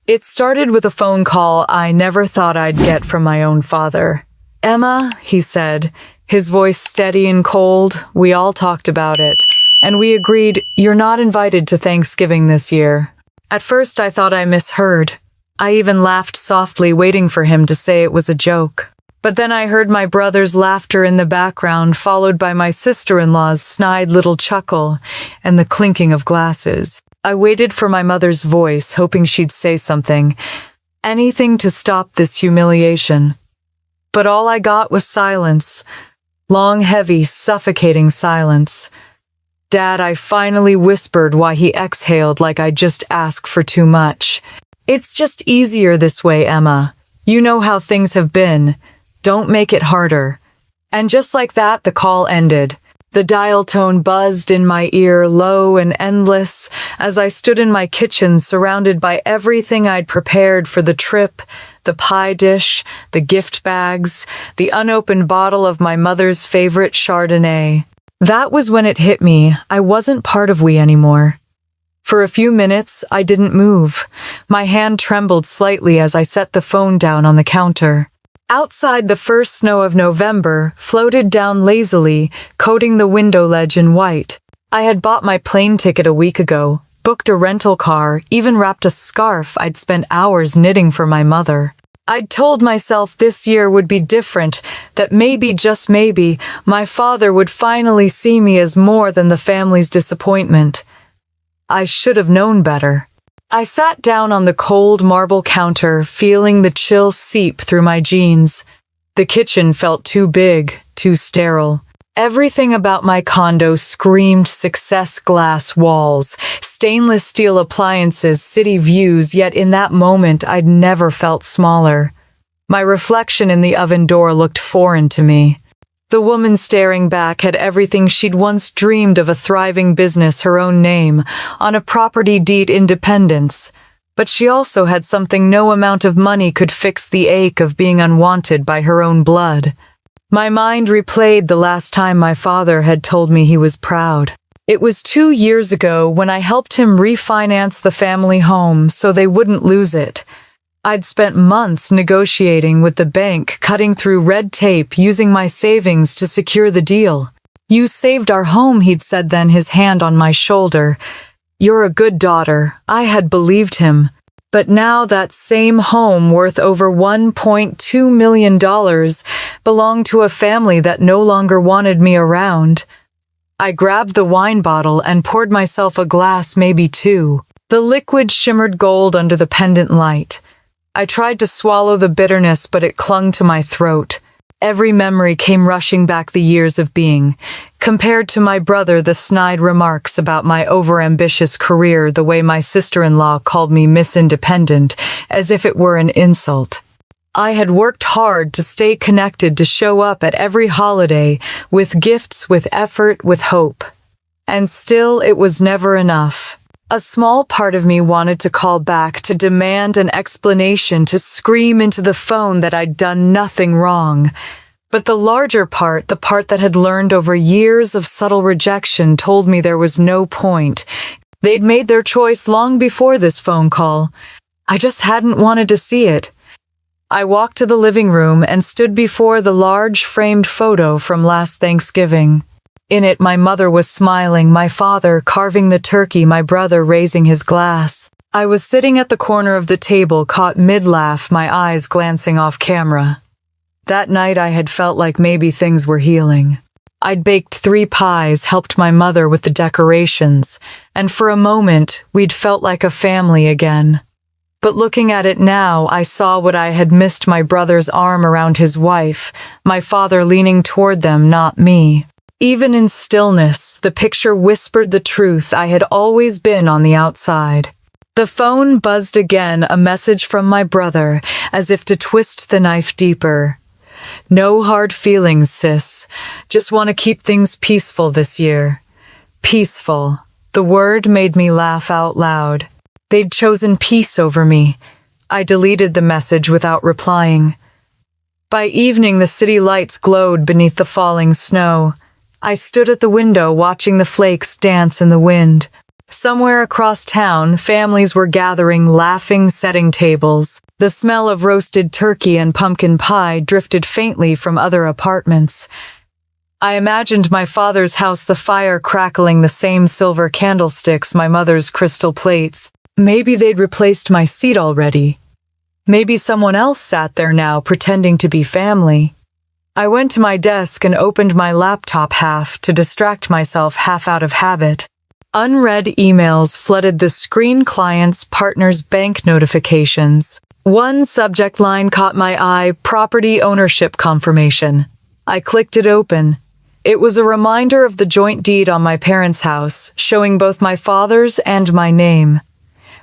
It started with a phone call I never thought I'd get from my own father. "Emma," he said, his voice steady and cold. "We all talked about it, and we agreed you're not invited to Thanksgiving this year." At first I thought I misheard. I even laughed softly, waiting for him to say it was a joke. But then I heard my brother's laughter in the background, followed by my sister-in-law's snide little chuckle and the clinking of glasses. I waited for my mother's voice, hoping she'd say something, anything to stop this humiliation. But all I got was silence. Long, heavy, suffocating silence. "Dad," I finally whispered while he exhaled like I'd just asked for too much. "It's just easier this way, Emma. You know how things have been. Don't make it harder." And just like that, the call ended. The dial tone buzzed in my ear, low and endless, as I stood in my kitchen surrounded by everything I'd prepared for the trip, the pie dish, the gift bags, the unopened bottle of my mother's favorite Chardonnay. That was when it hit me. I wasn't part of we anymore. For a few minutes, I didn't move. My hand trembled slightly as I set the phone down on the counter. Outside, the first snow of November floated down lazily, coating the window ledge in white. I had bought my plane ticket a week ago, booked a rental car, even wrapped a scarf I'd spent hours knitting for my mother. I'd told myself this year would be different, that maybe, just maybe, my father would finally see me as more than the family's disappointment. I should have known better. I sat down on the cold marble counter, feeling the chill seep through my jeans. The kitchen felt too big, too sterile. Everything about my condo screamed success: glass walls, stainless steel appliances, city views, yet in that moment I'd never felt smaller. My reflection in the oven door looked foreign to me. The woman staring back had everything she'd once dreamed of: a thriving business, her own name, on a property deed, independence. But she also had something no amount of money could fix: the ache of being unwanted by her own blood. My mind replayed the last time my father had told me he was proud. It was 2 years ago when I helped him refinance the family home so they wouldn't lose it. I'd spent months negotiating with the bank, cutting through red tape, using my savings to secure the deal. "You saved our home," he'd said then, his hand on my shoulder. "You're a good daughter." I had believed him. But now that same home, worth over $1.2 million, belonged to a family that no longer wanted me around. I grabbed the wine bottle and poured myself a glass, maybe two. The liquid shimmered gold under the pendant light. I tried to swallow the bitterness, but it clung to my throat. Every memory came rushing back: the years of being. Compared to my brother, the snide remarks about my overambitious career, the way my sister-in-law called me Miss Independent, as if it were an insult. I had worked hard to stay connected, to show up at every holiday, with gifts, with effort, with hope. And still, it was never enough. A small part of me wanted to call back, to demand an explanation, to scream into the phone that I'd done nothing wrong. But the larger part, the part that had learned over years of subtle rejection, told me there was no point. They'd made their choice long before this phone call. I just hadn't wanted to see it. I walked to the living room and stood before the large framed photo from last Thanksgiving. In it, my mother was smiling, my father carving the turkey, my brother raising his glass. I was sitting at the corner of the table, caught mid-laugh, my eyes glancing off camera. That night I had felt like maybe things were healing. I'd baked 3 pies, helped my mother with the decorations, and for a moment, we'd felt like a family again. But looking at it now, I saw what I had missed: my brother's arm around his wife, my father leaning toward them, not me. Even in stillness, the picture whispered the truth: I had always been on the outside. The phone buzzed again, a message from my brother, as if to twist the knife deeper. "No hard feelings, sis. Just want to keep things peaceful this year." Peaceful. The word made me laugh out loud. They'd chosen peace over me. I deleted the message without replying. By evening, the city lights glowed beneath the falling snow. I stood at the window watching the flakes dance in the wind. Somewhere across town, families were gathering, laughing, setting tables. The smell of roasted turkey and pumpkin pie drifted faintly from other apartments. I imagined my father's house, the fire crackling, the same silver candlesticks, my mother's crystal plates. Maybe they'd replaced my seat already. Maybe someone else sat there now, pretending to be family. I went to my desk and opened my laptop half to distract myself, half out of habit. Unread emails flooded the screen. Clients' partners' bank notifications. One subject line caught my eye: property ownership confirmation. I clicked it open. It was a reminder of the joint deed on my parents' house, showing both my father's and my name.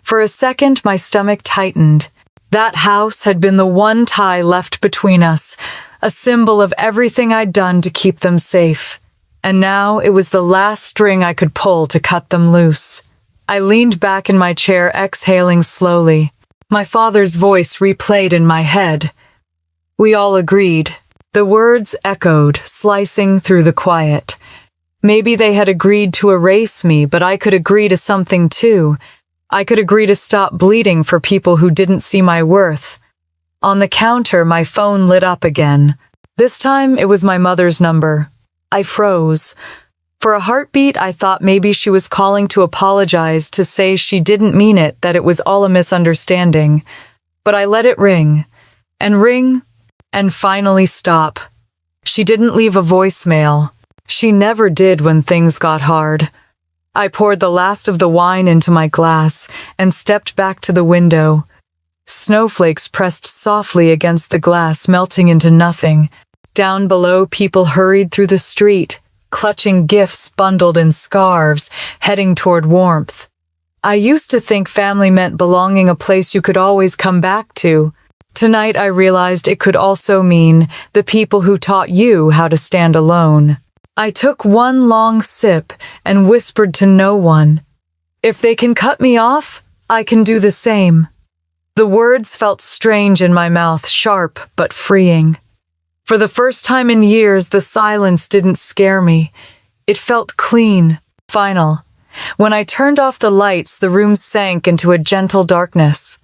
For a second, my stomach tightened. That house had been the one tie left between us, a symbol of everything I'd done to keep them safe. And now it was the last string I could pull to cut them loose. I leaned back in my chair, exhaling slowly. My father's voice replayed in my head. We all agreed. The words echoed, slicing through the quiet. Maybe they had agreed to erase me, but I could agree to something too. I could agree to stop bleeding for people who didn't see my worth. On the counter, my phone lit up again. This time, it was my mother's number. I froze. For a heartbeat, I thought maybe she was calling to apologize, to say she didn't mean it, that it was all a misunderstanding. But I let it ring, and finally stop. She didn't leave a voicemail. She never did when things got hard. I poured the last of the wine into my glass and stepped back to the window. Snowflakes pressed softly against the glass, melting into nothing. Down below, people hurried through the street, clutching gifts bundled in scarves, heading toward warmth. I used to think family meant belonging, a place you could always come back to. Tonight I realized it could also mean the people who taught you how to stand alone. I took one long sip and whispered to no one, "If they can cut me off, I can do the same." The words felt strange in my mouth, sharp but freeing. For the first time in years, the silence didn't scare me. It felt clean, final. When I turned off the lights, the room sank into a gentle darkness.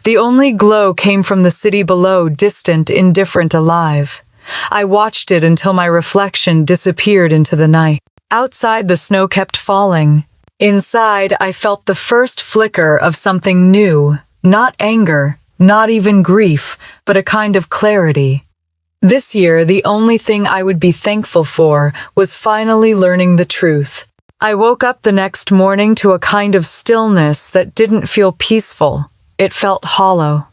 The only glow came from the city below, distant, indifferent, alive. I watched it until my reflection disappeared into the night. Outside, the snow kept falling. Inside, I felt the first flicker of something new. Not anger, not even grief, but a kind of clarity. This year, the only thing I would be thankful for was finally learning the truth. I woke up the next morning to a kind of stillness that didn't feel peaceful. It felt hollow.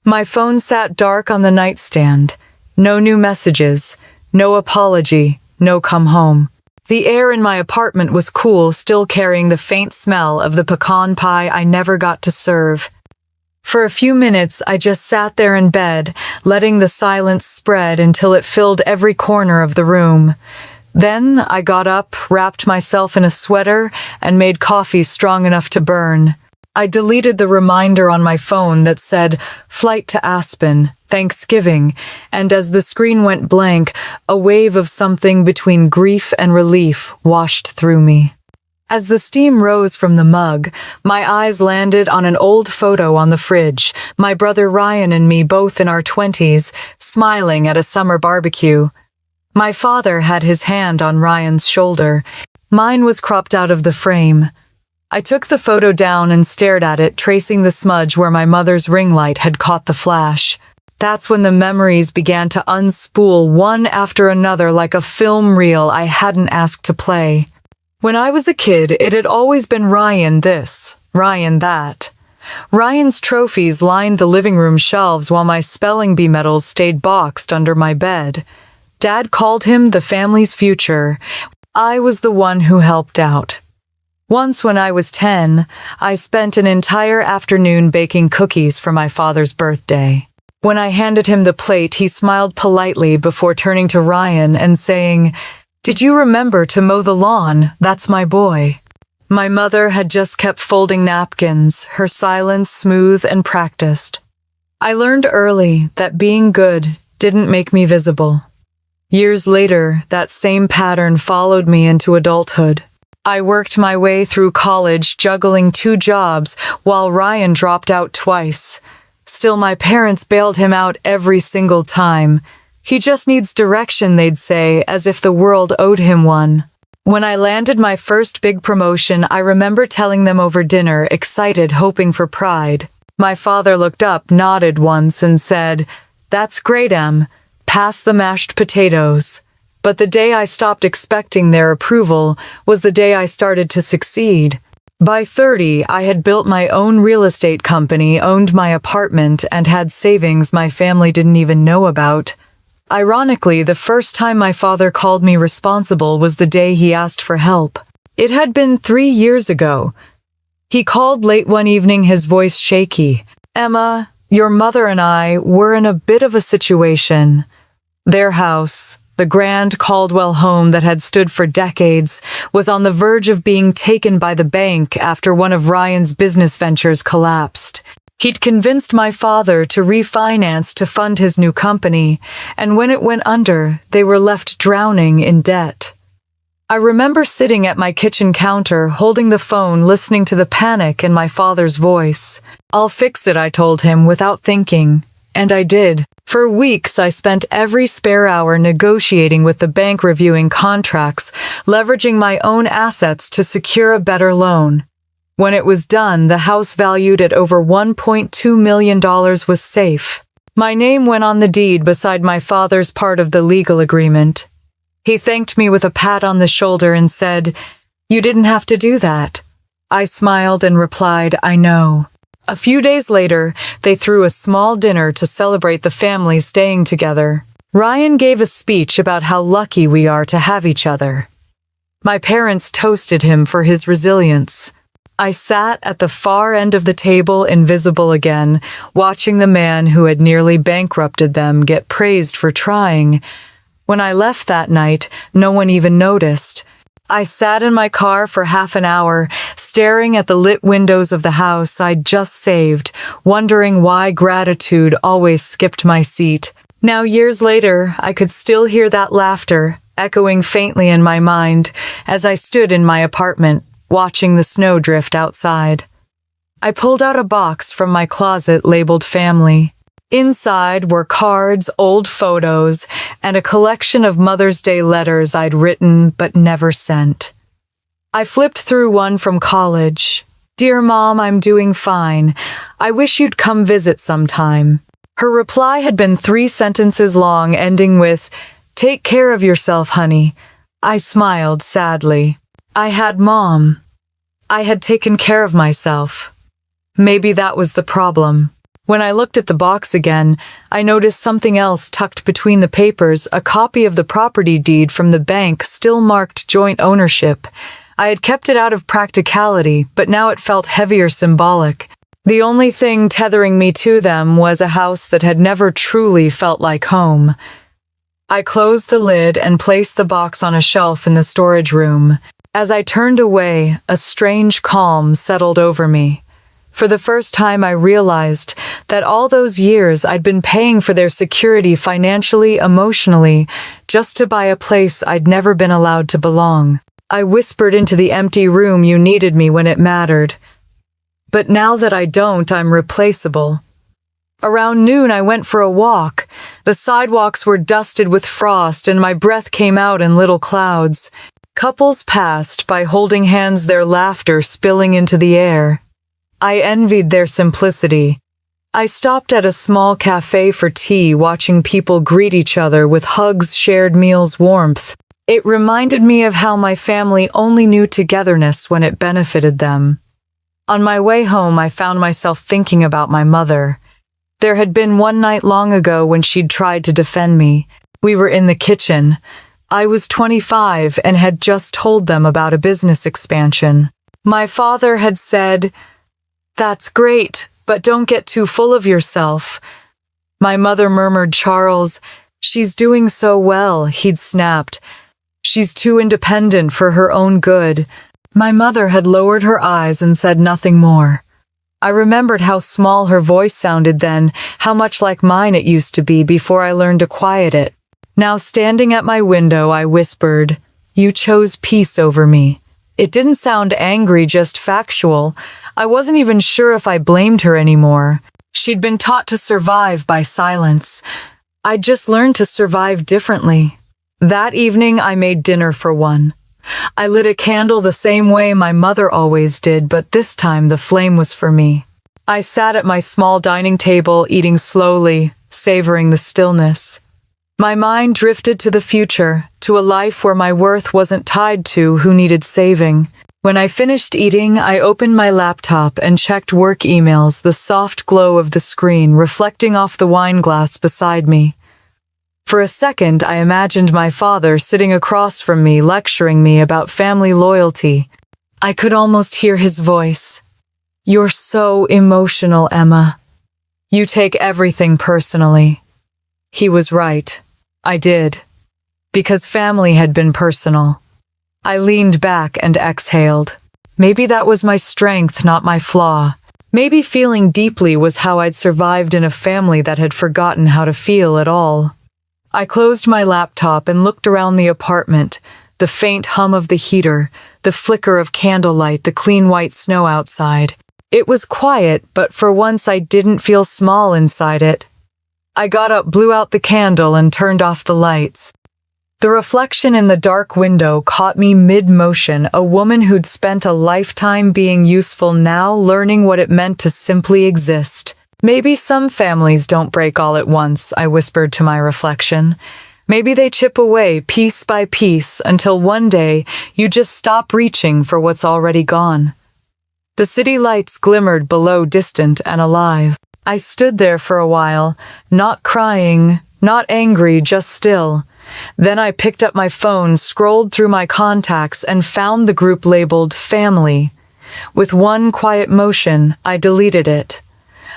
My phone sat dark on the nightstand. No new messages, no apology, no come home. The air in my apartment was cool, still carrying the faint smell of the pecan pie I never got to serve. For a few minutes, I just sat there in bed, letting the silence spread until it filled every corner of the room. Then I got up, wrapped myself in a sweater, and made coffee strong enough to burn. I deleted the reminder on my phone that said, "Flight to Aspen, Thanksgiving," and as the screen went blank, a wave of something between grief and relief washed through me. As the steam rose from the mug, my eyes landed on an old photo on the fridge, my brother Ryan and me, both in our 20s, smiling at a summer barbecue. My father had his hand on Ryan's shoulder. Mine was cropped out of the frame. I took the photo down and stared at it, tracing the smudge where my mother's ring light had caught the flash. That's when the memories began to unspool one after another like a film reel I hadn't asked to play. When I was a kid, it had always been Ryan this, Ryan that. Ryan's trophies lined the living room shelves while my spelling bee medals stayed boxed under my bed. Dad called him the family's future. I was the one who helped out. Once when I was 10, I spent an entire afternoon baking cookies for my father's birthday. When I handed him the plate, he smiled politely before turning to Ryan and saying, "Did you remember to mow the lawn? That's my boy." My mother had just kept folding napkins, her silence smooth and practiced. I learned early that being good didn't make me visible. Years later, that same pattern followed me into adulthood. I worked my way through college, juggling 2 jobs, while Ryan dropped out twice. Still, my parents bailed him out every single time. He just needs direction, they'd say, as if the world owed him one. When I landed my first big promotion, I remember telling them over dinner, excited, hoping for pride. My father looked up, nodded once, and said, "That's great, Em. Pass the mashed potatoes." But the day I stopped expecting their approval was the day I started to succeed. By 30, I had built my own real estate company, owned my apartment, and had savings my family didn't even know about. Ironically, the first time my father called me responsible was the day he asked for help. It had been 3 years ago. He called late one evening, his voice shaky. "Emma, your mother and I were in a bit of a situation." Their house, the grand Caldwell home that had stood for decades, was on the verge of being taken by the bank after one of Ryan's business ventures collapsed. He'd convinced my father to refinance to fund his new company, and when it went under, they were left drowning in debt. I remember sitting at my kitchen counter, holding the phone, listening to the panic in my father's voice. "I'll fix it," I told him without thinking. And I did. For weeks, I spent every spare hour negotiating with the bank, reviewing contracts, leveraging my own assets to secure a better loan. When it was done, the house valued at over $1.2 million was safe. My name went on the deed beside my father's part of the legal agreement. He thanked me with a pat on the shoulder and said, "You didn't have to do that." I smiled and replied, "I know." A few days later, they threw a small dinner to celebrate the family staying together. Ryan gave a speech about how lucky we are to have each other. My parents toasted him for his resilience. I sat at the far end of the table, invisible again, watching the man who had nearly bankrupted them get praised for trying. When I left that night, no one even noticed. I sat in my car for half an hour, staring at the lit windows of the house I'd just saved, wondering why gratitude always skipped my seat. Now, years later, I could still hear that laughter, echoing faintly in my mind, as I stood in my apartment, watching the snow drift outside. I pulled out a box from my closet labeled family. Inside were cards, old photos, and a collection of Mother's Day letters I'd written but never sent. I flipped through one from college. "Dear Mom, I'm doing fine. I wish you'd come visit sometime." Her reply had been 3 sentences long, ending with, "Take care of yourself, honey." I smiled sadly. I had Mom. I had taken care of myself. Maybe that was the problem. When I looked at the box again, I noticed something else tucked between the papers, a copy of the property deed from the bank still marked joint ownership. I had kept it out of practicality, but now it felt heavier, symbolic. The only thing tethering me to them was a house that had never truly felt like home. I closed the lid and placed the box on a shelf in the storage room. As I turned away, a strange calm settled over me. For the first time, I realized that all those years I'd been paying for their security financially, emotionally, just to buy a place I'd never been allowed to belong. I whispered into the empty room, "You needed me when it mattered. But now that I don't, I'm replaceable." Around noon, I went for a walk. The sidewalks were dusted with frost, and my breath came out in little clouds. Couples passed by holding hands, their laughter spilling into the air. I envied their simplicity. I stopped at a small cafe for tea, watching people greet each other with hugs, shared meals, warmth. It reminded me of how my family only knew togetherness when it benefited them. On my way home, I found myself thinking about my mother. There had been one night long ago when she'd tried to defend me. We were in the kitchen. I was 25 and had just told them about a business expansion. My father had said, "That's great, but don't get too full of yourself." My mother murmured, "Charles, she's doing so well," he'd snapped. "She's too independent for her own good." My mother had lowered her eyes and said nothing more. I remembered how small her voice sounded then, how much like mine it used to be before I learned to quiet it. Now, standing at my window, I whispered, "You chose peace over me." It didn't sound angry, just factual. I wasn't even sure if I blamed her anymore. She'd been taught to survive by silence. I'd just learned to survive differently. That evening, I made dinner for one. I lit a candle the same way my mother always did, but this time the flame was for me. I sat at my small dining table, eating slowly, savoring the stillness. My mind drifted to the future, to a life where my worth wasn't tied to who needed saving. When I finished eating, I opened my laptop and checked work emails, the soft glow of the screen reflecting off the wine glass beside me. For a second, I imagined my father sitting across from me, lecturing me about family loyalty. I could almost hear his voice. "You're so emotional, Emma. You take everything personally." He was right. I did. Because family had been personal. I leaned back and exhaled. Maybe that was my strength, not my flaw. Maybe feeling deeply was how I'd survived in a family that had forgotten how to feel at all. I closed my laptop and looked around the apartment, the faint hum of the heater, the flicker of candlelight, the clean white snow outside. It was quiet, but for once I didn't feel small inside it. I got up, blew out the candle, and turned off the lights. The reflection in the dark window caught me mid-motion, a woman who'd spent a lifetime being useful, now learning what it meant to simply exist. Maybe some families don't break all at once, I whispered to my reflection. Maybe they chip away piece by piece until one day you just stop reaching for what's already gone. The city lights glimmered below, distant and alive. I stood there for a while, not crying, not angry, just still. Then I picked up my phone, scrolled through my contacts, and found the group labeled Family. With one quiet motion, I deleted it.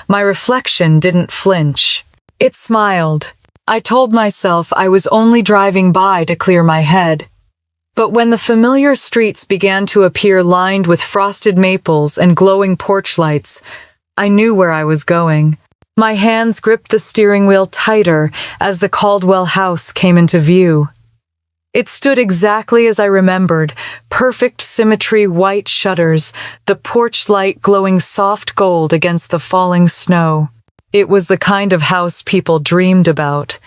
My reflection didn't flinch. It smiled. I told myself I was only driving by to clear my head. But when the familiar streets began to appear, lined with frosted maples and glowing porch lights, I knew where I was going. My hands gripped the steering wheel tighter as the Caldwell house came into view. It stood exactly as I remembered, perfect symmetry, white shutters, the porch light glowing soft gold against the falling snow. It was the kind of house people dreamed about.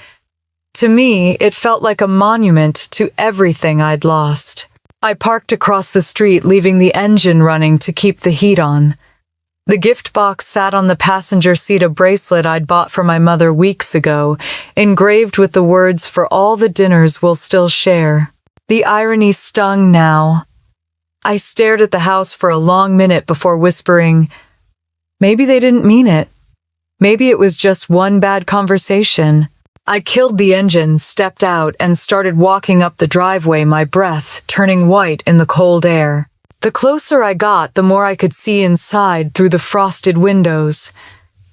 To me, it felt like a monument to everything I'd lost. I parked across the street, leaving the engine running to keep the heat on. The gift box sat on the passenger seat, a bracelet I'd bought for my mother weeks ago, engraved with the words, "For all the dinners we'll still share." The irony stung now. I stared at the house for a long minute before whispering, maybe they didn't mean it. Maybe it was just one bad conversation. I killed the engine, stepped out, and started walking up the driveway, my breath turning white in the cold air. The closer I got, the more I could see inside through the frosted windows.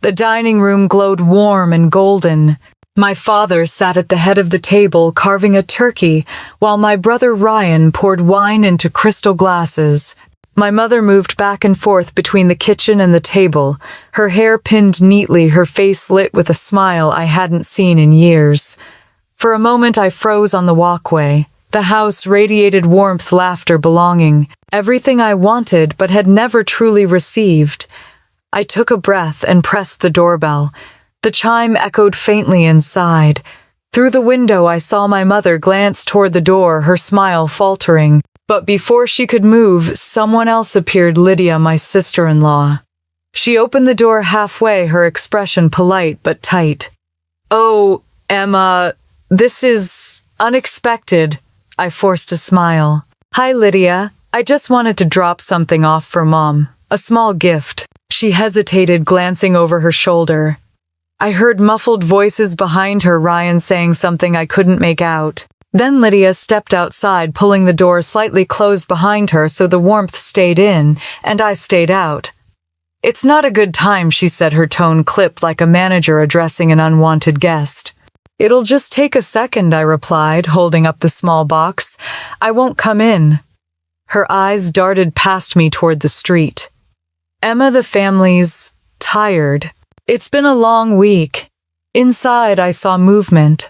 The dining room glowed warm and golden. My father sat at the head of the table carving a turkey, while my brother Ryan poured wine into crystal glasses. My mother moved back and forth between the kitchen and the table, her hair pinned neatly, her face lit with a smile I hadn't seen in years. For a moment I froze on the walkway. The house radiated warmth, laughter, belonging, everything I wanted but had never truly received. I took a breath and pressed the doorbell. The chime echoed faintly inside. Through the window I saw my mother glance toward the door, her smile faltering. But before she could move, someone else appeared, Lydia, my sister-in-law. She opened the door halfway, her expression polite but tight. "Oh, Emma, this is unexpected." I forced a smile. "Hi, Lydia. I just wanted to drop something off for Mom. A small gift." She hesitated, glancing over her shoulder. I heard muffled voices behind her, Ryan saying something I couldn't make out. Then Lydia stepped outside, pulling the door slightly closed behind her so the warmth stayed in, and I stayed out. "It's not a good time," she said, her tone clipped like a manager addressing an unwanted guest. "It'll just take a second," I replied, holding up the small box. "I won't come in." Her eyes darted past me toward the street. "Emma, the family's tired. It's been a long week." Inside, I saw movement.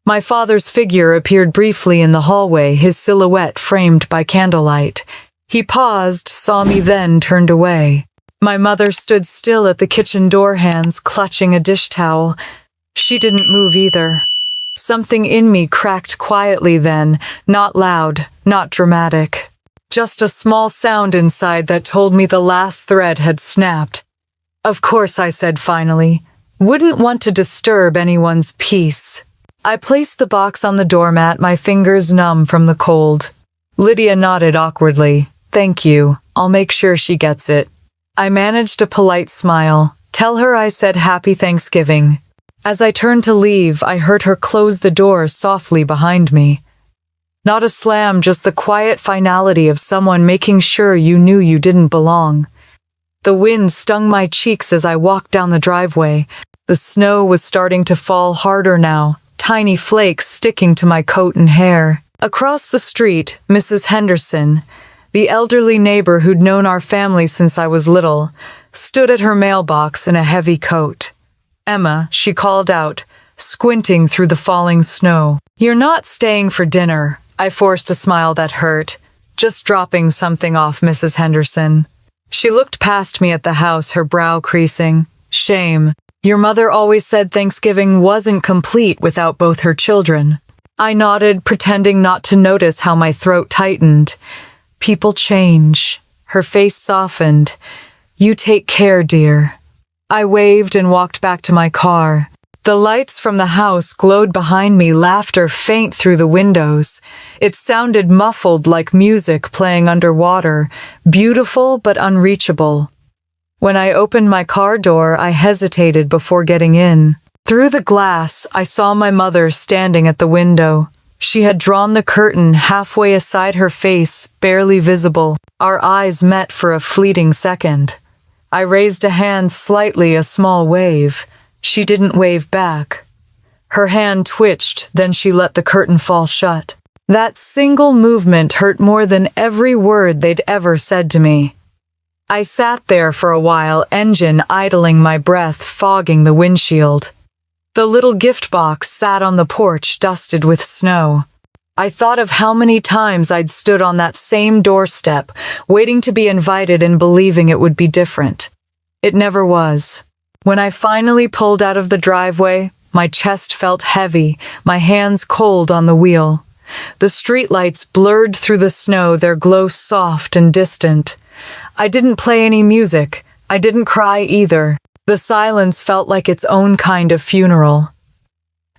My father's figure appeared briefly in the hallway, his silhouette framed by candlelight. He paused, saw me, then turned away. My mother stood still at the kitchen door, hands clutching a dish towel. She didn't move either. Something in me cracked quietly then, not loud, not dramatic. Just a small sound inside that told me the last thread had snapped. Of course, I said finally. Wouldn't want to disturb anyone's peace. I placed the box on the doormat, my fingers numb from the cold. Lydia nodded awkwardly. Thank you. I'll make sure she gets it. I managed a polite smile. Tell her I said Happy Thanksgiving. As I turned to leave, I heard her close the door softly behind me. Not a slam, just the quiet finality of someone making sure you knew you didn't belong. The wind stung my cheeks as I walked down the driveway. The snow was starting to fall harder now, tiny flakes sticking to my coat and hair. Across the street, Mrs. Henderson, the elderly neighbor who'd known our family since I was little, stood at her mailbox in a heavy coat. Emma, she called out, squinting through the falling snow. You're not staying for dinner. I forced a smile that hurt. Just dropping something off, Mrs. Henderson. She looked past me at the house, her brow creasing. Shame. Your mother always said Thanksgiving wasn't complete without both her children. I nodded, pretending not to notice how my throat tightened. People change. Her face softened. You take care, dear. I waved and walked back to my car. The lights from the house glowed behind me, laughter faint through the windows. It sounded muffled like music playing underwater, beautiful but unreachable. When I opened my car door, I hesitated before getting in. Through the glass, I saw my mother standing at the window. She had drawn the curtain halfway aside, her face barely visible. Our eyes met for a fleeting second. I raised a hand slightly, a small wave. She didn't wave back. Her hand twitched, then she let the curtain fall shut. That single movement hurt more than every word they'd ever said to me. I sat there for a while, engine idling, my breath fogging the windshield. The little gift box sat on the porch, dusted with snow. I thought of how many times I'd stood on that same doorstep, waiting to be invited and believing it would be different. It never was. When I finally pulled out of the driveway, my chest felt heavy, my hands cold on the wheel. The streetlights blurred through the snow, their glow soft and distant. I didn't play any music. I didn't cry either. The silence felt like its own kind of funeral.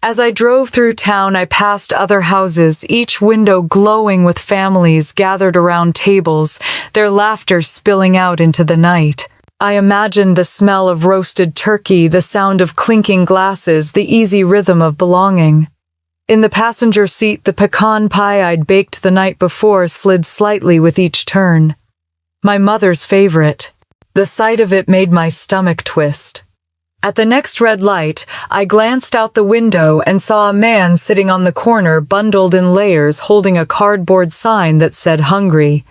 As I drove through town, I passed other houses, each window glowing with families gathered around tables, their laughter spilling out into the night. I imagined the smell of roasted turkey, the sound of clinking glasses, the easy rhythm of belonging. In the passenger seat, the pecan pie I'd baked the night before slid slightly with each turn. My mother's favorite. The sight of it made my stomach twist. At the next red light, I glanced out the window and saw a man sitting on the corner, bundled in layers, holding a cardboard sign that said hungry.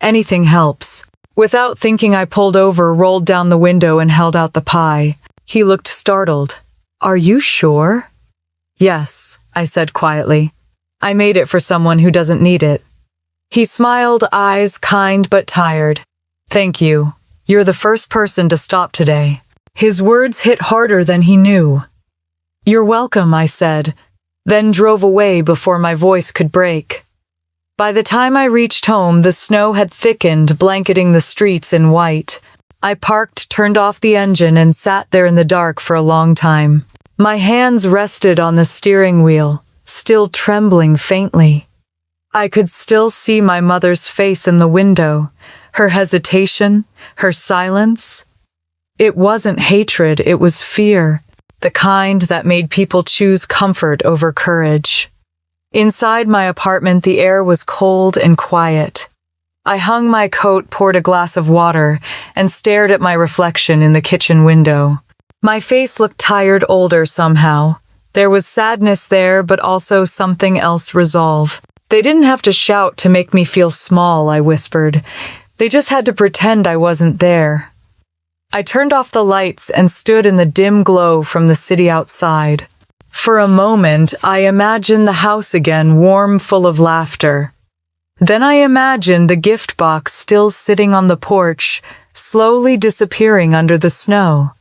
Anything helps. Without thinking, I pulled over, rolled down the window, and held out the pie. He looked startled. Are you sure? Yes, I said quietly. I made it for someone who doesn't need it. He smiled, eyes kind but tired. Thank you. You're the first person to stop today. His words hit harder than he knew. You're welcome, I said, then drove away before my voice could break. By the time I reached home, the snow had thickened, blanketing the streets in white. I parked, turned off the engine, and sat there in the dark for a long time. My hands rested on the steering wheel, still trembling faintly. I could still see my mother's face in the window, her hesitation, her silence. It wasn't hatred, it was fear, the kind that made people choose comfort over courage. Inside my apartment, the air was cold and quiet. I hung my coat, poured a glass of water, and stared at my reflection in the kitchen window. My face looked tired, older somehow. There was sadness there, but also something else, resolve. They didn't have to shout to make me feel small, I whispered. They just had to pretend I wasn't there. I turned off the lights and stood in the dim glow from the city outside. For a moment, I imagined the house again, warm, full of laughter. Then I imagined the gift box still sitting on the porch, slowly disappearing under the snow.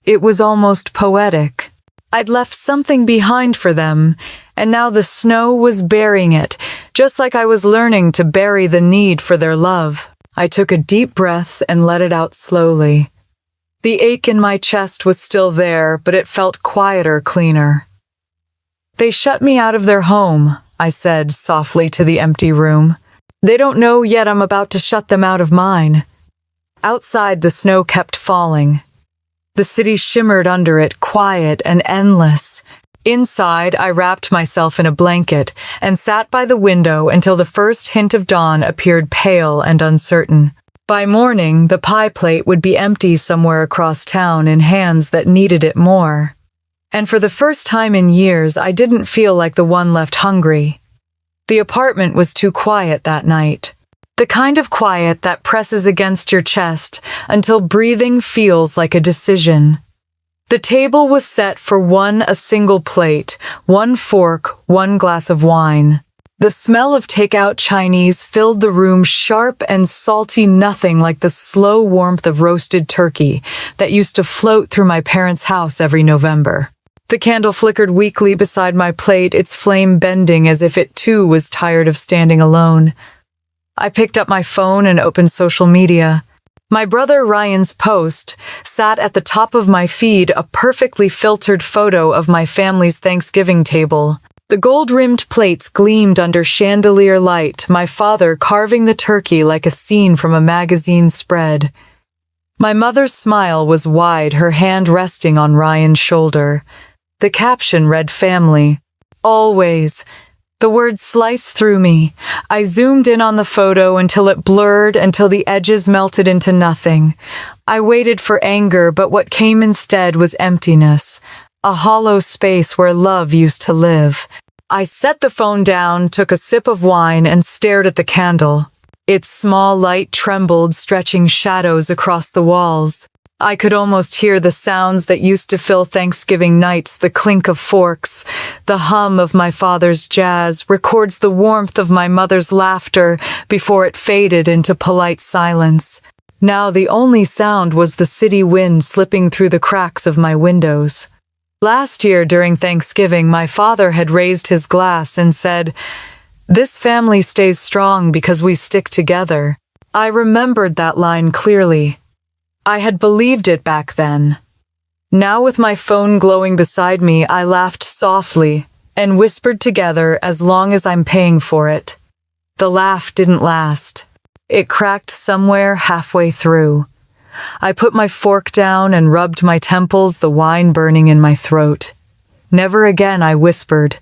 It was almost poetic. I'd left something behind for them, and now the snow was burying it, just like I was learning to bury the need for their love. I took a deep breath and let it out slowly. The ache in my chest was still there, but it felt quieter, cleaner. "They shut me out of their home," I said softly to the empty room. "They don't know yet I'm about to shut them out of mine." Outside, the snow kept falling. The city shimmered under it, quiet and endless. Inside, I wrapped myself in a blanket and sat by the window until the first hint of dawn appeared, pale and uncertain. By morning, the pie plate would be empty somewhere across town in hands that needed it more. And for the first time in years, I didn't feel like the one left hungry. The apartment was too quiet that night. The kind of quiet that presses against your chest until breathing feels like a decision. The table was set for a single plate, one fork, one glass of wine. The smell of takeout Chinese filled the room, sharp and salty, nothing like the slow warmth of roasted turkey that used to float through my parents' house every November. The candle flickered weakly beside my plate, its flame bending as if it too was tired of standing alone. I picked up my phone and opened social media. My brother Ryan's post sat at the top of my feed, a perfectly filtered photo of my family's Thanksgiving table. The gold-rimmed plates gleamed under chandelier light, my father carving the turkey like a scene from a magazine spread. My mother's smile was wide, her hand resting on Ryan's shoulder. The caption read "Family. Always." The words sliced through me. I zoomed in on the photo until it blurred, until the edges melted into nothing. I waited for anger, but what came instead was emptiness, a hollow space where love used to live. I set the phone down, took a sip of wine, and stared at the candle. Its small light trembled, stretching shadows across the walls. I could almost hear the sounds that used to fill Thanksgiving nights, the clink of forks, the hum of my father's jazz, records the warmth of my mother's laughter before it faded into polite silence. Now the only sound was the city wind slipping through the cracks of my windows. Last year during Thanksgiving, my father had raised his glass and said, "This family stays strong because we stick together." I remembered that line clearly. I had believed it back then. Now, with my phone glowing beside me, I laughed softly and whispered together, "As long as I'm paying for it." The laugh didn't last. It cracked somewhere halfway through. I put my fork down and rubbed my temples, the wine burning in my throat. "Never again," I whispered.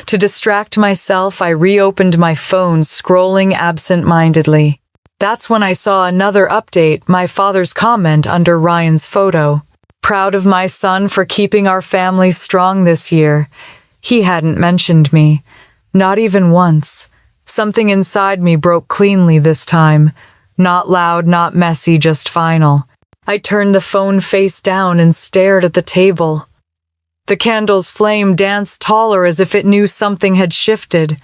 To distract myself, I reopened my phone, scrolling absent-mindedly. That's when I saw another update, my father's comment under Ryan's photo. "Proud of my son for keeping our family strong this year." He hadn't mentioned me. Not even once. Something inside me broke cleanly this time. Not loud, not messy, just final. I turned the phone face down and stared at the table. The candle's flame danced taller as if it knew something had shifted.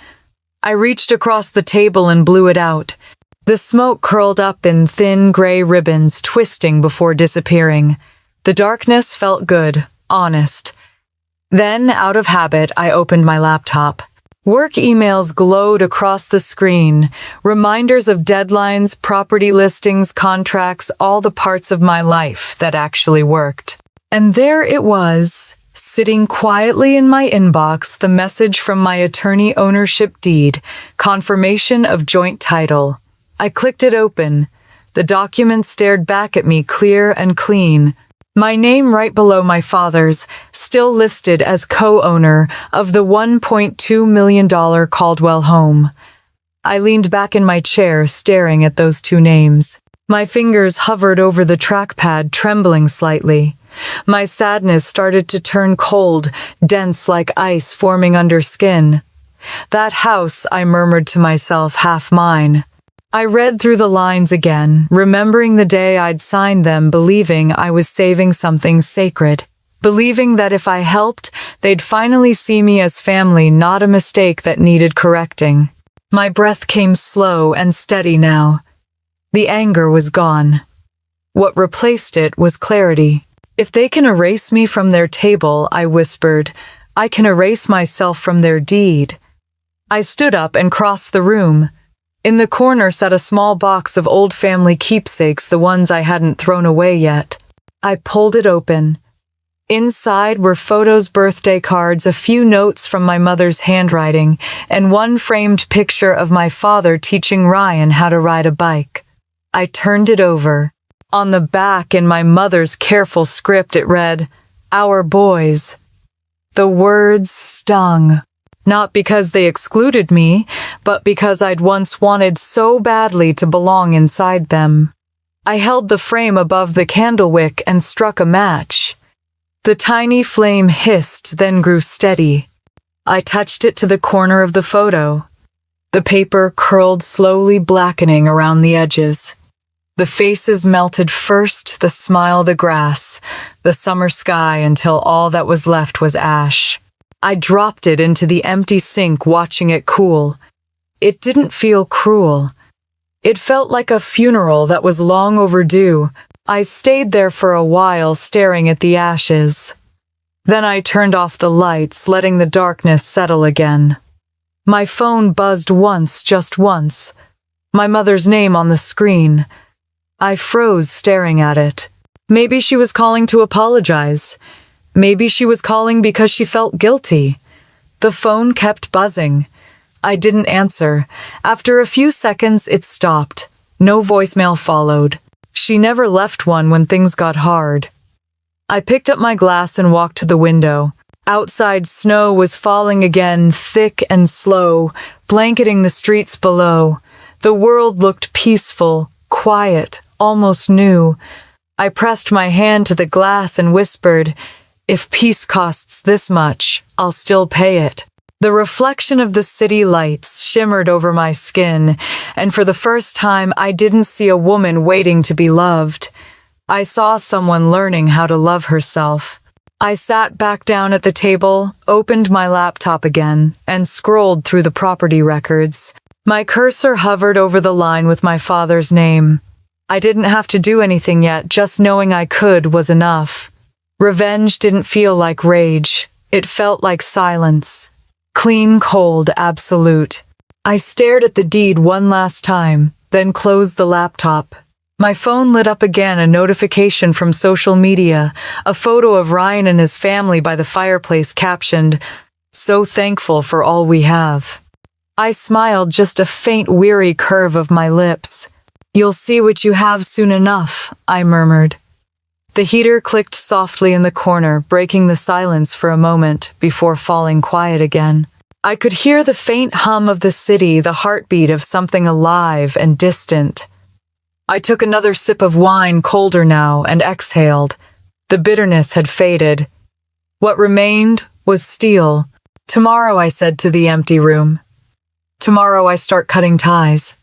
I reached across the table and blew it out. The smoke curled up in thin gray ribbons, twisting before disappearing. The darkness felt good, honest. Then, out of habit, I opened my laptop. Work emails glowed across the screen, reminders of deadlines, property listings, contracts, all the parts of my life that actually worked. And there it was, sitting quietly in my inbox, the message from my attorney ownership deed, confirmation of joint title. I clicked it open. The document stared back at me, clear and clean. My name right below my father's, still listed as co-owner of the $1.2 million Caldwell home. I leaned back in my chair, staring at those two names. My fingers hovered over the trackpad, trembling slightly. My sadness started to turn cold, dense like ice forming under skin. "That house," I murmured to myself, "half mine." I read through the lines again, remembering the day I'd signed them, believing I was saving something sacred. Believing that if I helped, they'd finally see me as family, not a mistake that needed correcting. My breath came slow and steady now. The anger was gone. What replaced it was clarity. If they can erase me from their table, I whispered, I can erase myself from their deed. I stood up and crossed the room. In the corner sat a small box of old family keepsakes, the ones I hadn't thrown away yet. I pulled it open. Inside were photos, birthday cards, a few notes from my mother's handwriting, and one framed picture of my father teaching Ryan how to ride a bike. I turned it over. On the back, in my mother's careful script, it read, "Our boys." The words stung. Not because they excluded me, but because I'd once wanted so badly to belong inside them. I held the frame above the candle wick and struck a match. The tiny flame hissed, then grew steady. I touched it to the corner of the photo. The paper curled, slowly blackening around the edges. The faces melted first, the smile, the grass, the summer sky, until all that was left was ash. I dropped it into the empty sink, watching it cool. It didn't feel cruel. It felt like a funeral that was long overdue. I stayed there for a while, staring at the ashes. Then I turned off the lights, letting the darkness settle again. My phone buzzed once, just once. My mother's name on the screen. I froze, staring at it. Maybe she was calling to apologize. Maybe she was calling because she felt guilty. The phone kept buzzing. I didn't answer. After a few seconds, it stopped. No voicemail followed. She never left one when things got hard. I picked up my glass and walked to the window. Outside, snow was falling again, thick and slow, blanketing the streets below. The world looked peaceful, quiet, almost new. I pressed my hand to the glass and whispered, "If peace costs this much, I'll still pay it." The reflection of the city lights shimmered over my skin, and for the first time I didn't see a woman waiting to be loved. I saw someone learning how to love herself. I sat back down at the table, opened my laptop again, and scrolled through the property records. My cursor hovered over the line with my father's name. I didn't have to do anything yet, just knowing I could was enough. Revenge didn't feel like rage. It felt like silence. Clean, cold, absolute. I stared at the deed one last time, then closed the laptop. My phone lit up again, a notification from social media, a photo of Ryan and his family by the fireplace captioned, "So thankful for all we have." I smiled, just a faint, weary curve of my lips. "You'll see what you have soon enough," I murmured. The heater clicked softly in the corner, breaking the silence for a moment before falling quiet again. I could hear the faint hum of the city, the heartbeat of something alive and distant. I took another sip of wine, colder now, and exhaled. The bitterness had faded. What remained was steel. "Tomorrow," I said to the empty room. "Tomorrow I start cutting ties."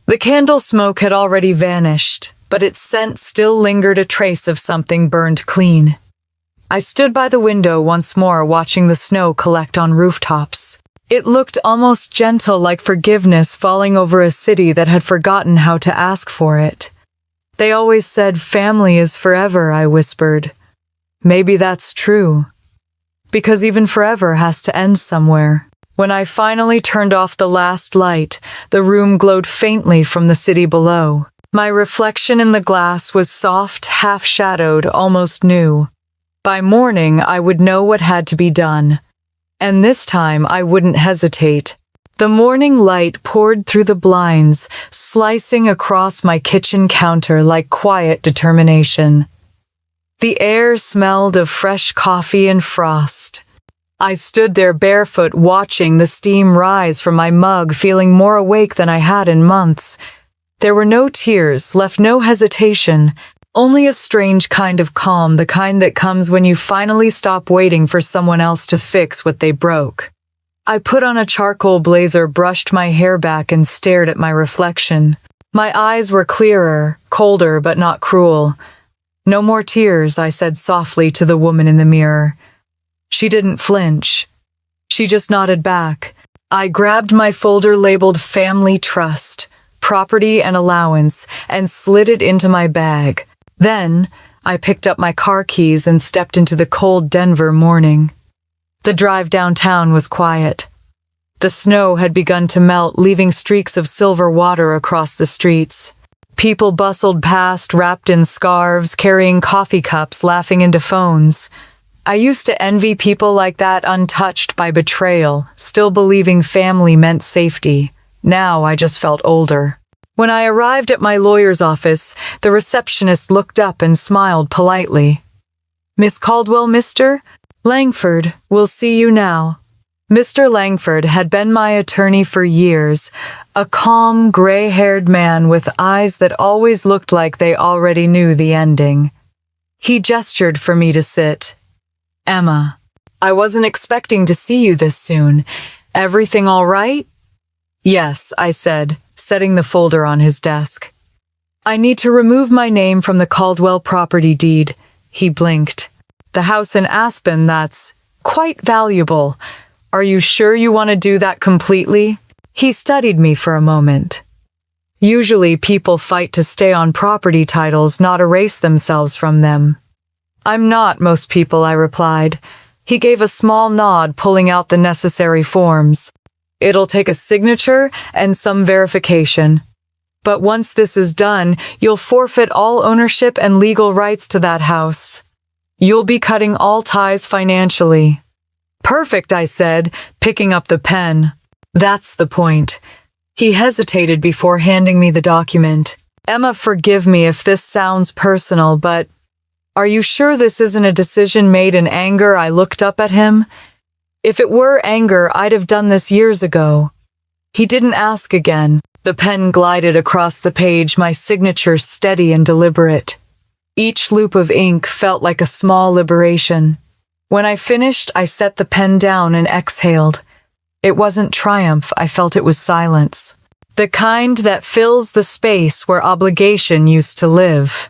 The candle smoke had already vanished, but its scent still lingered, a trace of something burned clean. I stood by the window once more, watching the snow collect on rooftops. It looked almost gentle, like forgiveness falling over a city that had forgotten how to ask for it. "They always said family is forever," I whispered. Maybe that's true. Because even forever has to end somewhere. When I finally turned off the last light, the room glowed faintly from the city below. My reflection in the glass was soft, half-shadowed, almost new. By morning, I would know what had to be done. And this time, I wouldn't hesitate. The morning light poured through the blinds, slicing across my kitchen counter like quiet determination. The air smelled of fresh coffee and frost. I stood there barefoot, watching the steam rise from my mug, feeling more awake than I had in months. There were no tears, left no hesitation, only a strange kind of calm, the kind that comes when you finally stop waiting for someone else to fix what they broke. I put on a charcoal blazer, brushed my hair back, and stared at my reflection. My eyes were clearer, colder, but not cruel. "No more tears," I said softly to the woman in the mirror. She didn't flinch. She just nodded back. I grabbed my folder labeled Family Trust, Property and Allowance, and slid it into my bag. Then, I picked up my car keys and stepped into the cold Denver morning. The drive downtown was quiet. The snow had begun to melt, leaving streaks of silver water across the streets. People bustled past, wrapped in scarves, carrying coffee cups, laughing into phones. I used to envy people like that, untouched by betrayal, still believing family meant safety. Now I just felt older. When I arrived at my lawyer's office, the receptionist looked up and smiled politely. "Miss Caldwell, Mr. Langford, will see you now." Mr. Langford had been my attorney for years, a calm, gray-haired man with eyes that always looked like they already knew the ending. He gestured for me to sit. "Emma, I wasn't expecting to see you this soon. Everything all right?" "Yes," I said, setting the folder on his desk. "I need to remove my name from the Caldwell property deed." He blinked. "The house in Aspen, that's quite valuable. Are you sure you want to do that completely?" He studied me for a moment. "Usually people fight to stay on property titles, not erase themselves from them." "I'm not most people," I replied. He gave a small nod, pulling out the necessary forms. "It'll take a signature and some verification. But once this is done, you'll forfeit all ownership and legal rights to that house. You'll be cutting all ties financially." "Perfect," I said, picking up the pen. "That's the point." He hesitated before handing me the document. "Emma, forgive me if this sounds personal, but are you sure this isn't a decision made in anger?" I looked up at him. "If it were anger, I'd have done this years ago." He didn't ask again. The pen glided across the page, my signature steady and deliberate. Each loop of ink felt like a small liberation. When I finished, I set the pen down and exhaled. It wasn't triumph, I felt it was silence. The kind that fills the space where obligation used to live.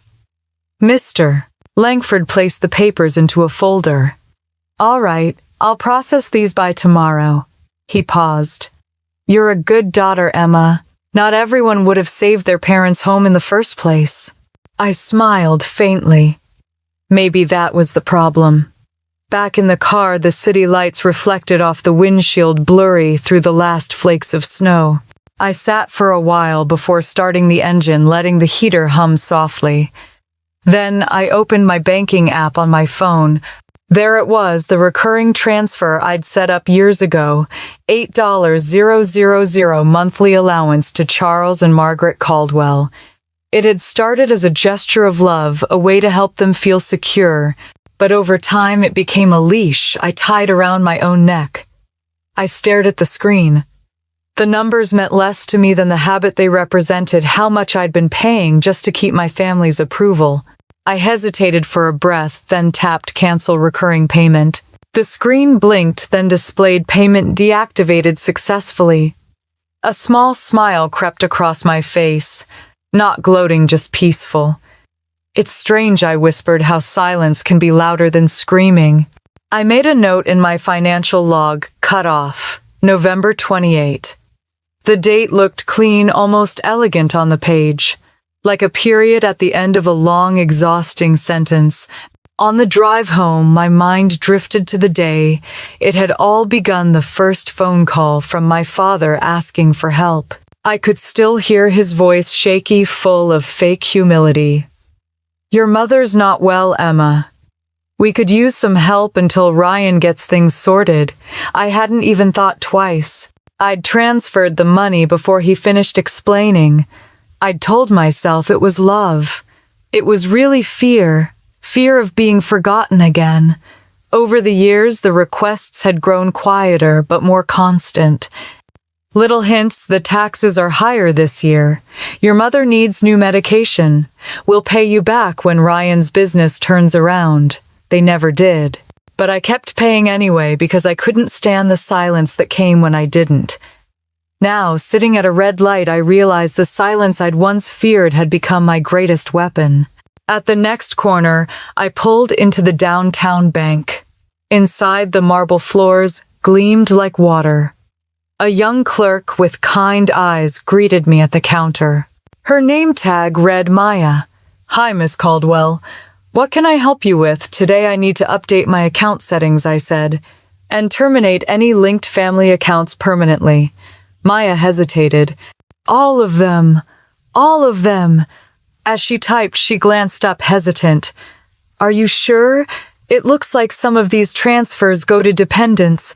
Mr. Langford placed the papers into a folder. "All right, I'll process these by tomorrow." He paused. "You're a good daughter, Emma. Not everyone would have saved their parents' home in the first place." I smiled faintly. Maybe that was the problem. Back in the car, the city lights reflected off the windshield, blurry through the last flakes of snow. I sat for a while before starting the engine, letting the heater hum softly. Then I opened my banking app on my phone. There it was, the recurring transfer I'd set up years ago, $8,000 monthly allowance to Charles and Margaret Caldwell. It had started as a gesture of love, a way to help them feel secure, but over time it became a leash I tied around my own neck. I stared at the screen. The numbers meant less to me than the habit they represented, how much I'd been paying just to keep my family's approval. I hesitated for a breath, then tapped Cancel Recurring Payment. The screen blinked, then displayed Payment Deactivated Successfully. A small smile crept across my face, not gloating, just peaceful. "It's strange," I whispered, "how silence can be louder than screaming." I made a note in my financial log, cut off, November 28. The date looked clean, almost elegant on the page, like a period at the end of a long, exhausting sentence. On the drive home, my mind drifted to the day it had all begun, the first phone call from my father asking for help. I could still hear his voice, shaky, full of fake humility. "Your mother's not well, Emma. We could use some help until Ryan gets things sorted." I hadn't even thought twice. I'd transferred the money before he finished explaining. I'd told myself it was love. It was really fear of being forgotten again. Over the years, the requests had grown quieter but more constant. Little hints: "The taxes are higher this year. Your mother needs new medication. We'll pay you back when Ryan's business turns around." They never did. But I kept paying anyway because I couldn't stand the silence that came when I didn't. Now, sitting at a red light, I realized the silence I'd once feared had become my greatest weapon. At the next corner, I pulled into the downtown bank. Inside, the marble floors gleamed like water. A young clerk with kind eyes greeted me at the counter. Her name tag read Maya. "Hi, Miss Caldwell. What can I help you with? Today I need to update my account settings," I said, "and terminate any linked family accounts permanently." Maya hesitated. All of them. All of them." As she typed, she glanced up hesitant. "Are you sure? It looks like some of these transfers go to dependents,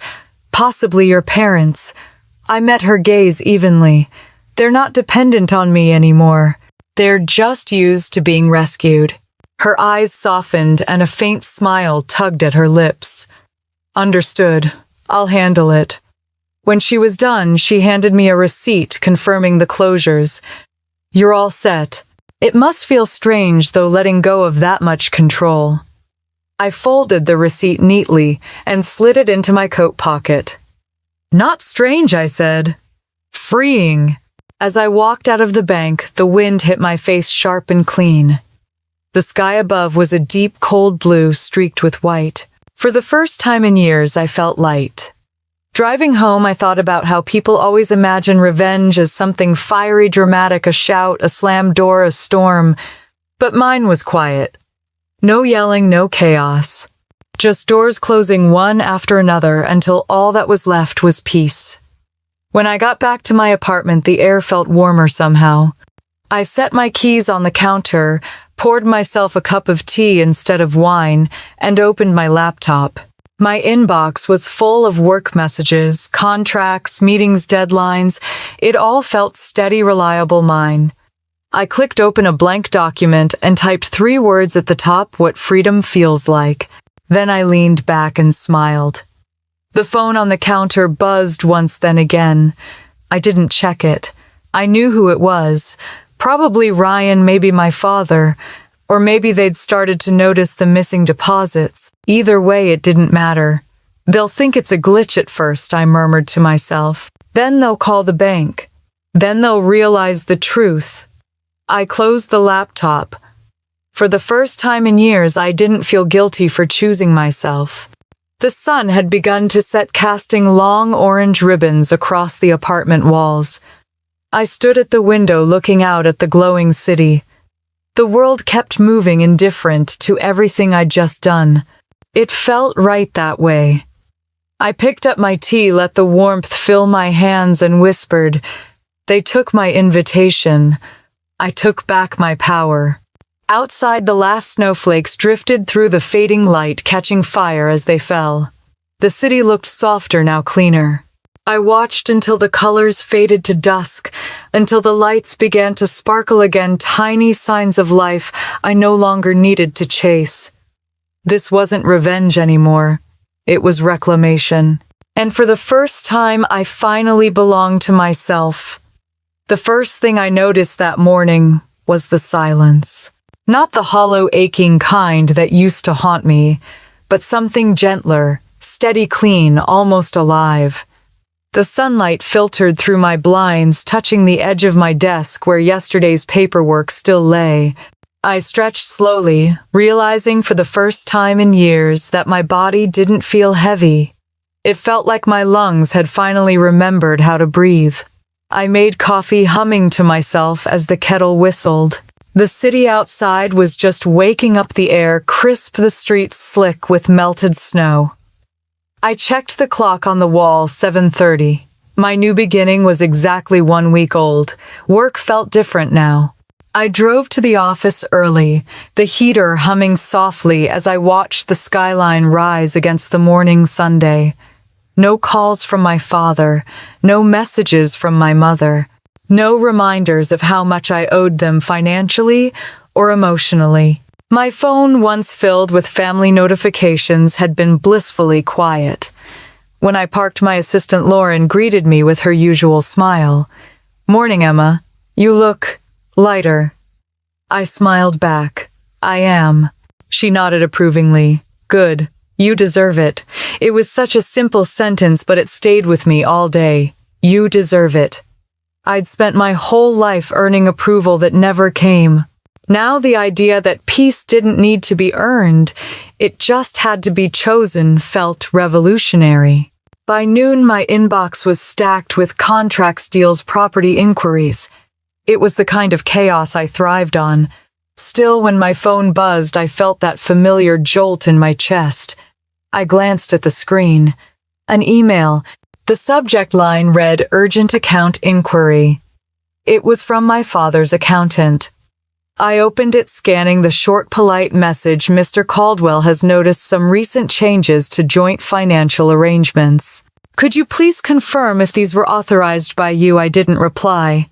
possibly your parents." I met her gaze evenly. "They're not dependent on me anymore. They're just used to being rescued." Her eyes softened and a faint smile tugged at her lips. "Understood. I'll handle it." When she was done, she handed me a receipt confirming the closures. "You're all set." It must feel strange, though, letting go of that much control. I folded the receipt neatly and slid it into my coat pocket. "Not strange," I said. "Freeing." As I walked out of the bank, the wind hit my face sharp and clean. The sky above was a deep, cold blue streaked with white. For the first time in years, I felt light. Driving home, I thought about how people always imagine revenge as something fiery, dramatic, a shout, a slammed door, a storm. But mine was quiet. No yelling, no chaos. Just doors closing one after another until all that was left was peace. When I got back to my apartment, the air felt warmer somehow. I set my keys on the counter, poured myself a cup of tea instead of wine, and opened my laptop. My inbox was full of work messages, contracts, meetings, deadlines. It all felt steady, reliable mine. I clicked open a blank document and typed 3 words at the top: what freedom feels like. Then I leaned back and smiled. The phone on the counter buzzed once, then again. I didn't check it. I knew who it was. Probably Ryan, maybe my father. Or maybe they'd started to notice the missing deposits. Either way, it didn't matter. "They'll think it's a glitch at first," I murmured to myself. "Then they'll call the bank. Then they'll realize the truth." I closed the laptop. For the first time in years, I didn't feel guilty for choosing myself. The sun had begun to set, casting long orange ribbons across the apartment walls. I stood at the window looking out at the glowing city. The world kept moving, indifferent to everything I'd just done. It felt right that way. I picked up my tea, let the warmth fill my hands, and whispered, "They took my invitation. I took back my power." Outside, the last snowflakes drifted through the fading light, catching fire as they fell. The city looked softer now, cleaner. I watched until the colors faded to dusk, until the lights began to sparkle again, tiny signs of life I no longer needed to chase. This wasn't revenge anymore. It was reclamation. And for the first time, I finally belonged to myself. The first thing I noticed that morning was the silence. Not the hollow, aching kind that used to haunt me, but something gentler, steady, clean, almost alive. The sunlight filtered through my blinds, touching the edge of my desk where yesterday's paperwork still lay. I stretched slowly, realizing for the first time in years that my body didn't feel heavy. It felt like my lungs had finally remembered how to breathe. I made coffee, humming to myself as the kettle whistled. The city outside was just waking up, the air crisp, the streets slick with melted snow. I checked the clock on the wall, 7:30. My new beginning was exactly 1 week old. Work felt different now. I drove to the office early, the heater humming softly as I watched the skyline rise against the morning Sunday. No calls from my father, no messages from my mother, no reminders of how much I owed them financially or emotionally. My phone, once filled with family notifications, had been blissfully quiet. When I parked, my assistant Lauren greeted me with her usual smile. "Morning, Emma. You look lighter." I smiled back. "I am." She nodded approvingly. "Good. You deserve it." It was such a simple sentence, but it stayed with me all day. You deserve it. I'd spent my whole life earning approval that never came. Now the idea that peace didn't need to be earned, it just had to be chosen, felt revolutionary. By noon, my inbox was stacked with contracts, deals, property inquiries. It was the kind of chaos I thrived on. Still, when my phone buzzed, I felt that familiar jolt in my chest. I glanced at the screen. An email. The subject line read, "Urgent account inquiry." It was from my father's accountant. I opened it, scanning the short, polite message. "Mr. Caldwell has noticed some recent changes to joint financial arrangements. Could you please confirm if these were authorized by you?" I didn't reply.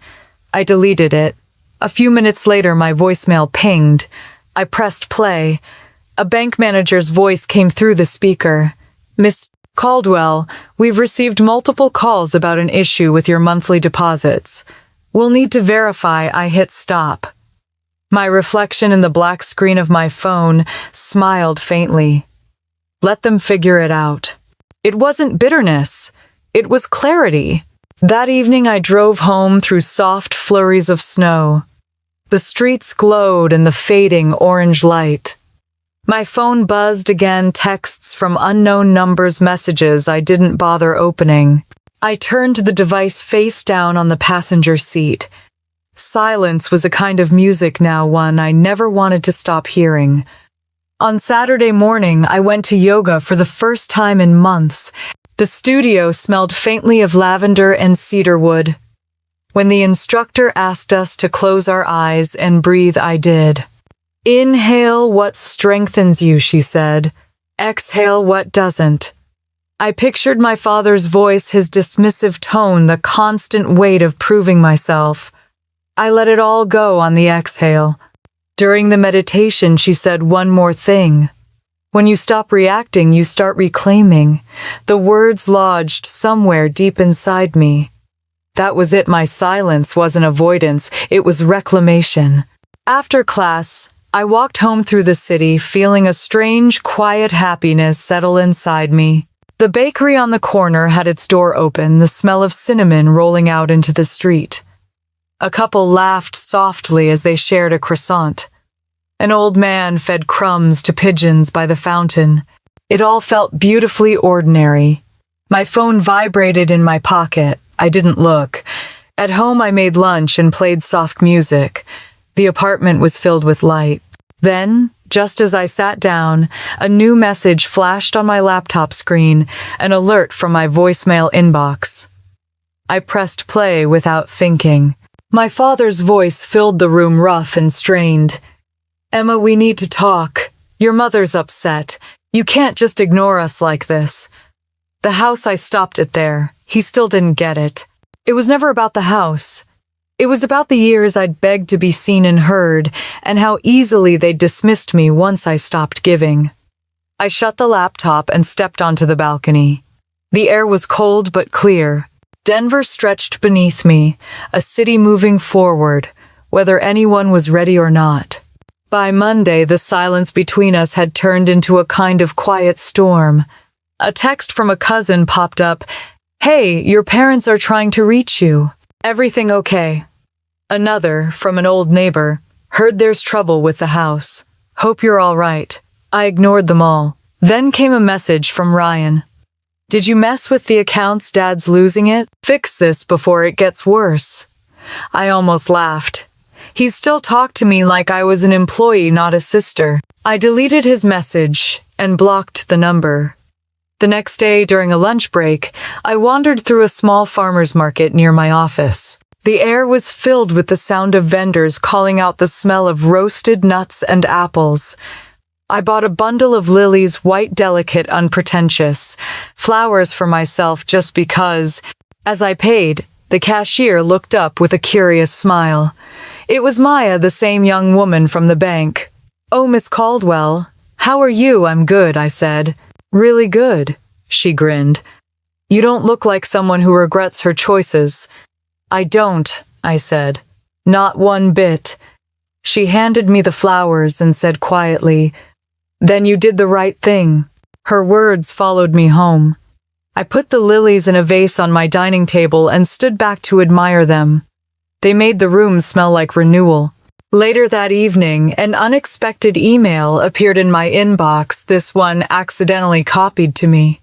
I deleted it. A few minutes later, my voicemail pinged. I pressed play. A bank manager's voice came through the speaker. "Miss Caldwell, we've received multiple calls about an issue with your monthly deposits. We'll need to verify." I hit stop. My reflection in the black screen of my phone smiled faintly. Let them figure it out. It wasn't bitterness. It was clarity. That evening I drove home through soft flurries of snow. The streets glowed in the fading orange light. My phone buzzed again, texts from unknown numbers, messages I didn't bother opening. I turned the device face down on the passenger seat. Silence was a kind of music now, one I never wanted to stop hearing. On Saturday morning, I went to yoga for the first time in months. The studio smelled faintly of lavender and cedarwood. When the instructor asked us to close our eyes and breathe, I did. "Inhale what strengthens you," she said. "Exhale what doesn't." I pictured my father's voice, his dismissive tone, the constant weight of proving myself. I let it all go on the exhale. During the meditation, she said one more thing. "When you stop reacting, you start reclaiming." The words lodged somewhere deep inside me. That was it. My silence wasn't avoidance, it was reclamation. After class, I walked home through the city, feeling a strange, quiet happiness settle inside me. The bakery on the corner had its door open, the smell of cinnamon rolling out into the street. A couple laughed softly as they shared a croissant. An old man fed crumbs to pigeons by the fountain. It all felt beautifully ordinary. My phone vibrated in my pocket. I didn't look. At home, I made lunch and played soft music. The apartment was filled with light. Then, just as I sat down, a new message flashed on my laptop screen, an alert from my voicemail inbox. I pressed play without thinking. My father's voice filled the room, rough and strained. "Emma, we need to talk. Your mother's upset. You can't just ignore us like this." The house, I stopped it there. He still didn't get it. It was never about the house. It was about the years I'd begged to be seen and heard, and how easily they dismissed me once I stopped giving. I shut the laptop and stepped onto the balcony. The air was cold but clear. Denver stretched beneath me, a city moving forward, whether anyone was ready or not. By Monday, the silence between us had turned into a kind of quiet storm. A text from a cousin popped up. "Hey, your parents are trying to reach you. Everything okay?" Another, from an old neighbor. "Heard there's trouble with the house. Hope you're all right." I ignored them all. Then came a message from Ryan. "Did you mess with the accounts? Dad's losing it. Fix this before it gets worse." I almost laughed. He still talked to me like I was an employee, not a sister. I deleted his message and blocked the number. The next day, during a lunch break, I wandered through a small farmer's market near my office. The air was filled with the sound of vendors calling out the smell of roasted nuts and apples. I bought a bundle of lilies, white, delicate, unpretentious, flowers for myself just because. As I paid, the cashier looked up with a curious smile. It was Maya, the same young woman from the bank. "Oh, Miss Caldwell, how are you?" "I'm good," I said. "Really good," she grinned. "You don't look like someone who regrets her choices." "I don't," I said. "Not one bit." She handed me the flowers and said quietly, "Then you did the right thing." Her words followed me home. I put the lilies in a vase on my dining table and stood back to admire them. They made the room smell like renewal. Later that evening, an unexpected email appeared in my inbox, this one accidentally copied to me.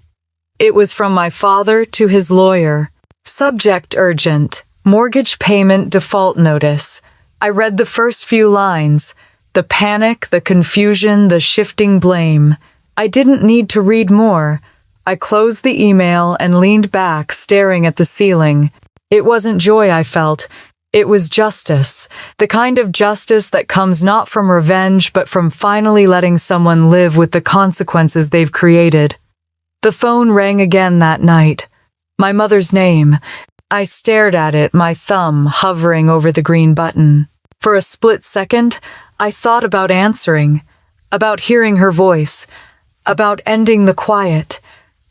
It was from my father to his lawyer. Subject urgent. Mortgage payment default notice. I read the first few lines. The panic, the confusion, the shifting blame. I didn't need to read more. I closed the email and leaned back, staring at the ceiling. It wasn't joy I felt. It was justice. The kind of justice that comes not from revenge, but from finally letting someone live with the consequences they've created. The phone rang again that night. My mother's name. I stared at it, my thumb hovering over the green button. For a split second, I thought about answering, about hearing her voice, about ending the quiet.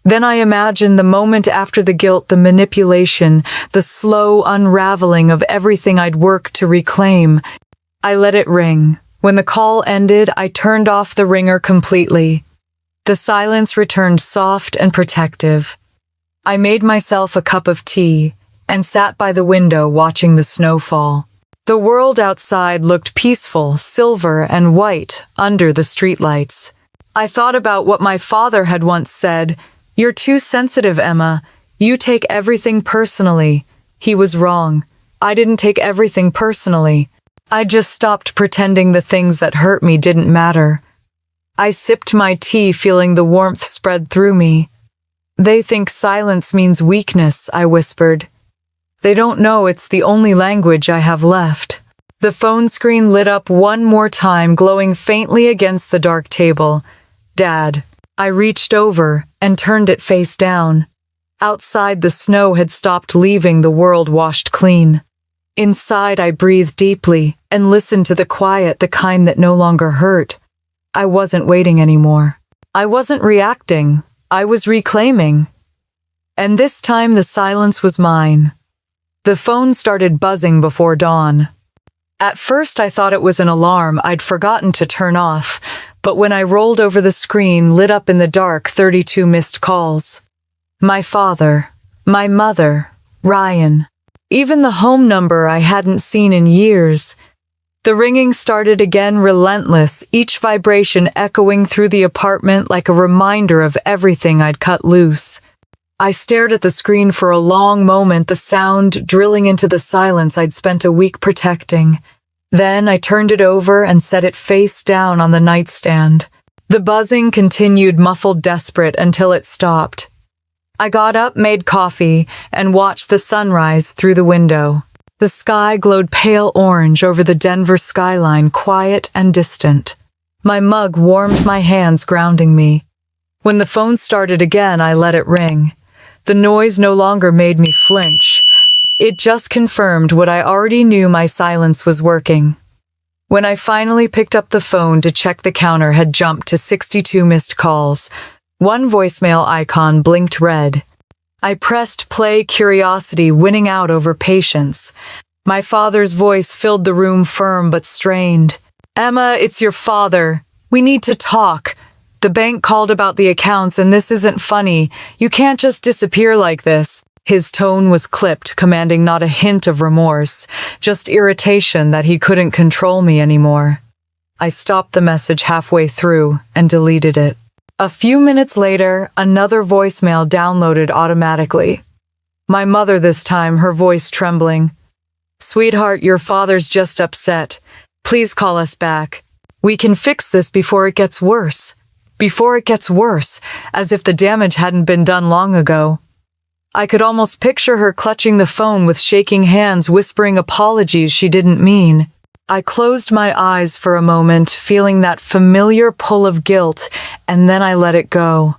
Then I imagined the moment after the guilt, the manipulation, the slow unraveling of everything I'd worked to reclaim. I let it ring. When the call ended, I turned off the ringer completely. The silence returned soft and protective. I made myself a cup of tea and sat by the window watching the snow fall. The world outside looked peaceful, silver and white under the streetlights. I thought about what my father had once said. "You're too sensitive, Emma. You take everything personally." He was wrong. I didn't take everything personally. I just stopped pretending the things that hurt me didn't matter. I sipped my tea, feeling the warmth spread through me. "They think silence means weakness," I whispered. "They don't know it's the only language I have left." The phone screen lit up one more time, glowing faintly against the dark table. "Dad." I reached over and turned it face down. Outside, the snow had stopped leaving, the world washed clean. Inside, I breathed deeply and listened to the quiet, the kind that no longer hurt. I wasn't waiting anymore. I wasn't reacting. I was reclaiming. And this time the silence was mine. The phone started buzzing before dawn. At first I thought it was an alarm I'd forgotten to turn off, but when I rolled over the screen, lit up in the dark, 32 missed calls. My father, my mother, Ryan. Even the home number I hadn't seen in years. The ringing started again, relentless, each vibration echoing through the apartment like a reminder of everything I'd cut loose. I stared at the screen for a long moment, the sound drilling into the silence I'd spent a week protecting. Then I turned it over and set it face down on the nightstand. The buzzing continued, muffled, desperate, until it stopped. I got up, made coffee, and watched the sunrise through the window. The sky glowed pale orange over the Denver skyline, quiet and distant. My mug warmed my hands, grounding me. When the phone started again, I let it ring. The noise no longer made me flinch. It just confirmed what I already knew: my silence was working. When I finally picked up the phone to check, the counter had jumped to 62 missed calls. One voicemail icon blinked red. I pressed play, curiosity winning out over patience. My father's voice filled the room, firm but strained. "Emma, it's your father. We need to talk. The bank called about the accounts, and this isn't funny. You can't just disappear like this." His tone was clipped, commanding not a hint of remorse, just irritation that he couldn't control me anymore. I stopped the message halfway through and deleted it. A few minutes later, another voicemail downloaded automatically. My mother this time, her voice trembling. "Sweetheart, your father's just upset. Please call us back. We can fix this before it gets worse." Before it gets worse, as if the damage hadn't been done long ago. I could almost picture her clutching the phone with shaking hands, whispering apologies she didn't mean. I closed my eyes for a moment, feeling that familiar pull of guilt, and then I let it go.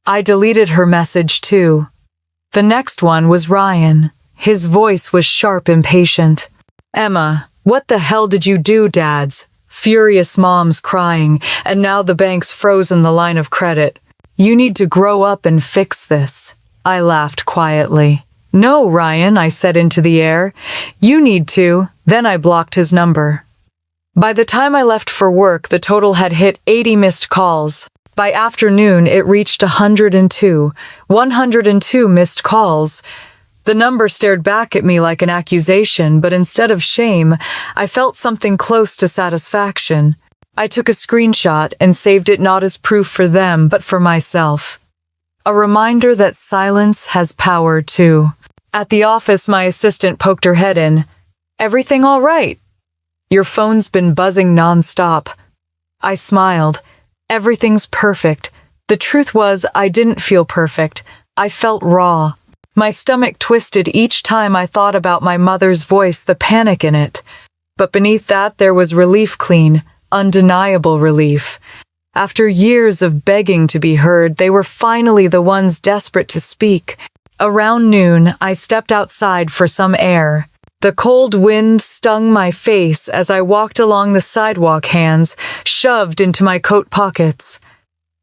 I deleted her message too. The next one was Ryan. His voice was sharp, impatient. "Emma, what the hell did you do, Dad's?" Furious moms crying, "And now the bank's frozen the line of credit. You need to grow up and fix this." I laughed quietly. "No, Ryan," I said into the air. "You need to." Then I blocked his number. By the time I left for work, the total had hit 80 missed calls. By afternoon, it reached 102. 102 missed calls. The number stared back at me like an accusation, but instead of shame, I felt something close to satisfaction. I took a screenshot and saved it, not as proof for them, but for myself. A reminder that silence has power too. At the office, my assistant poked her head in. "Everything all right? Your phone's been buzzing nonstop." I smiled. Everything's perfect. The truth was, I didn't feel perfect. I felt raw. My stomach twisted each time I thought about my mother's voice, the panic in it. But beneath that, there was relief, clean, undeniable relief. After years of begging to be heard, they were finally the ones desperate to speak. Around noon, I stepped outside for some air. The cold wind stung my face as I walked along the sidewalk, hands shoved into my coat pockets.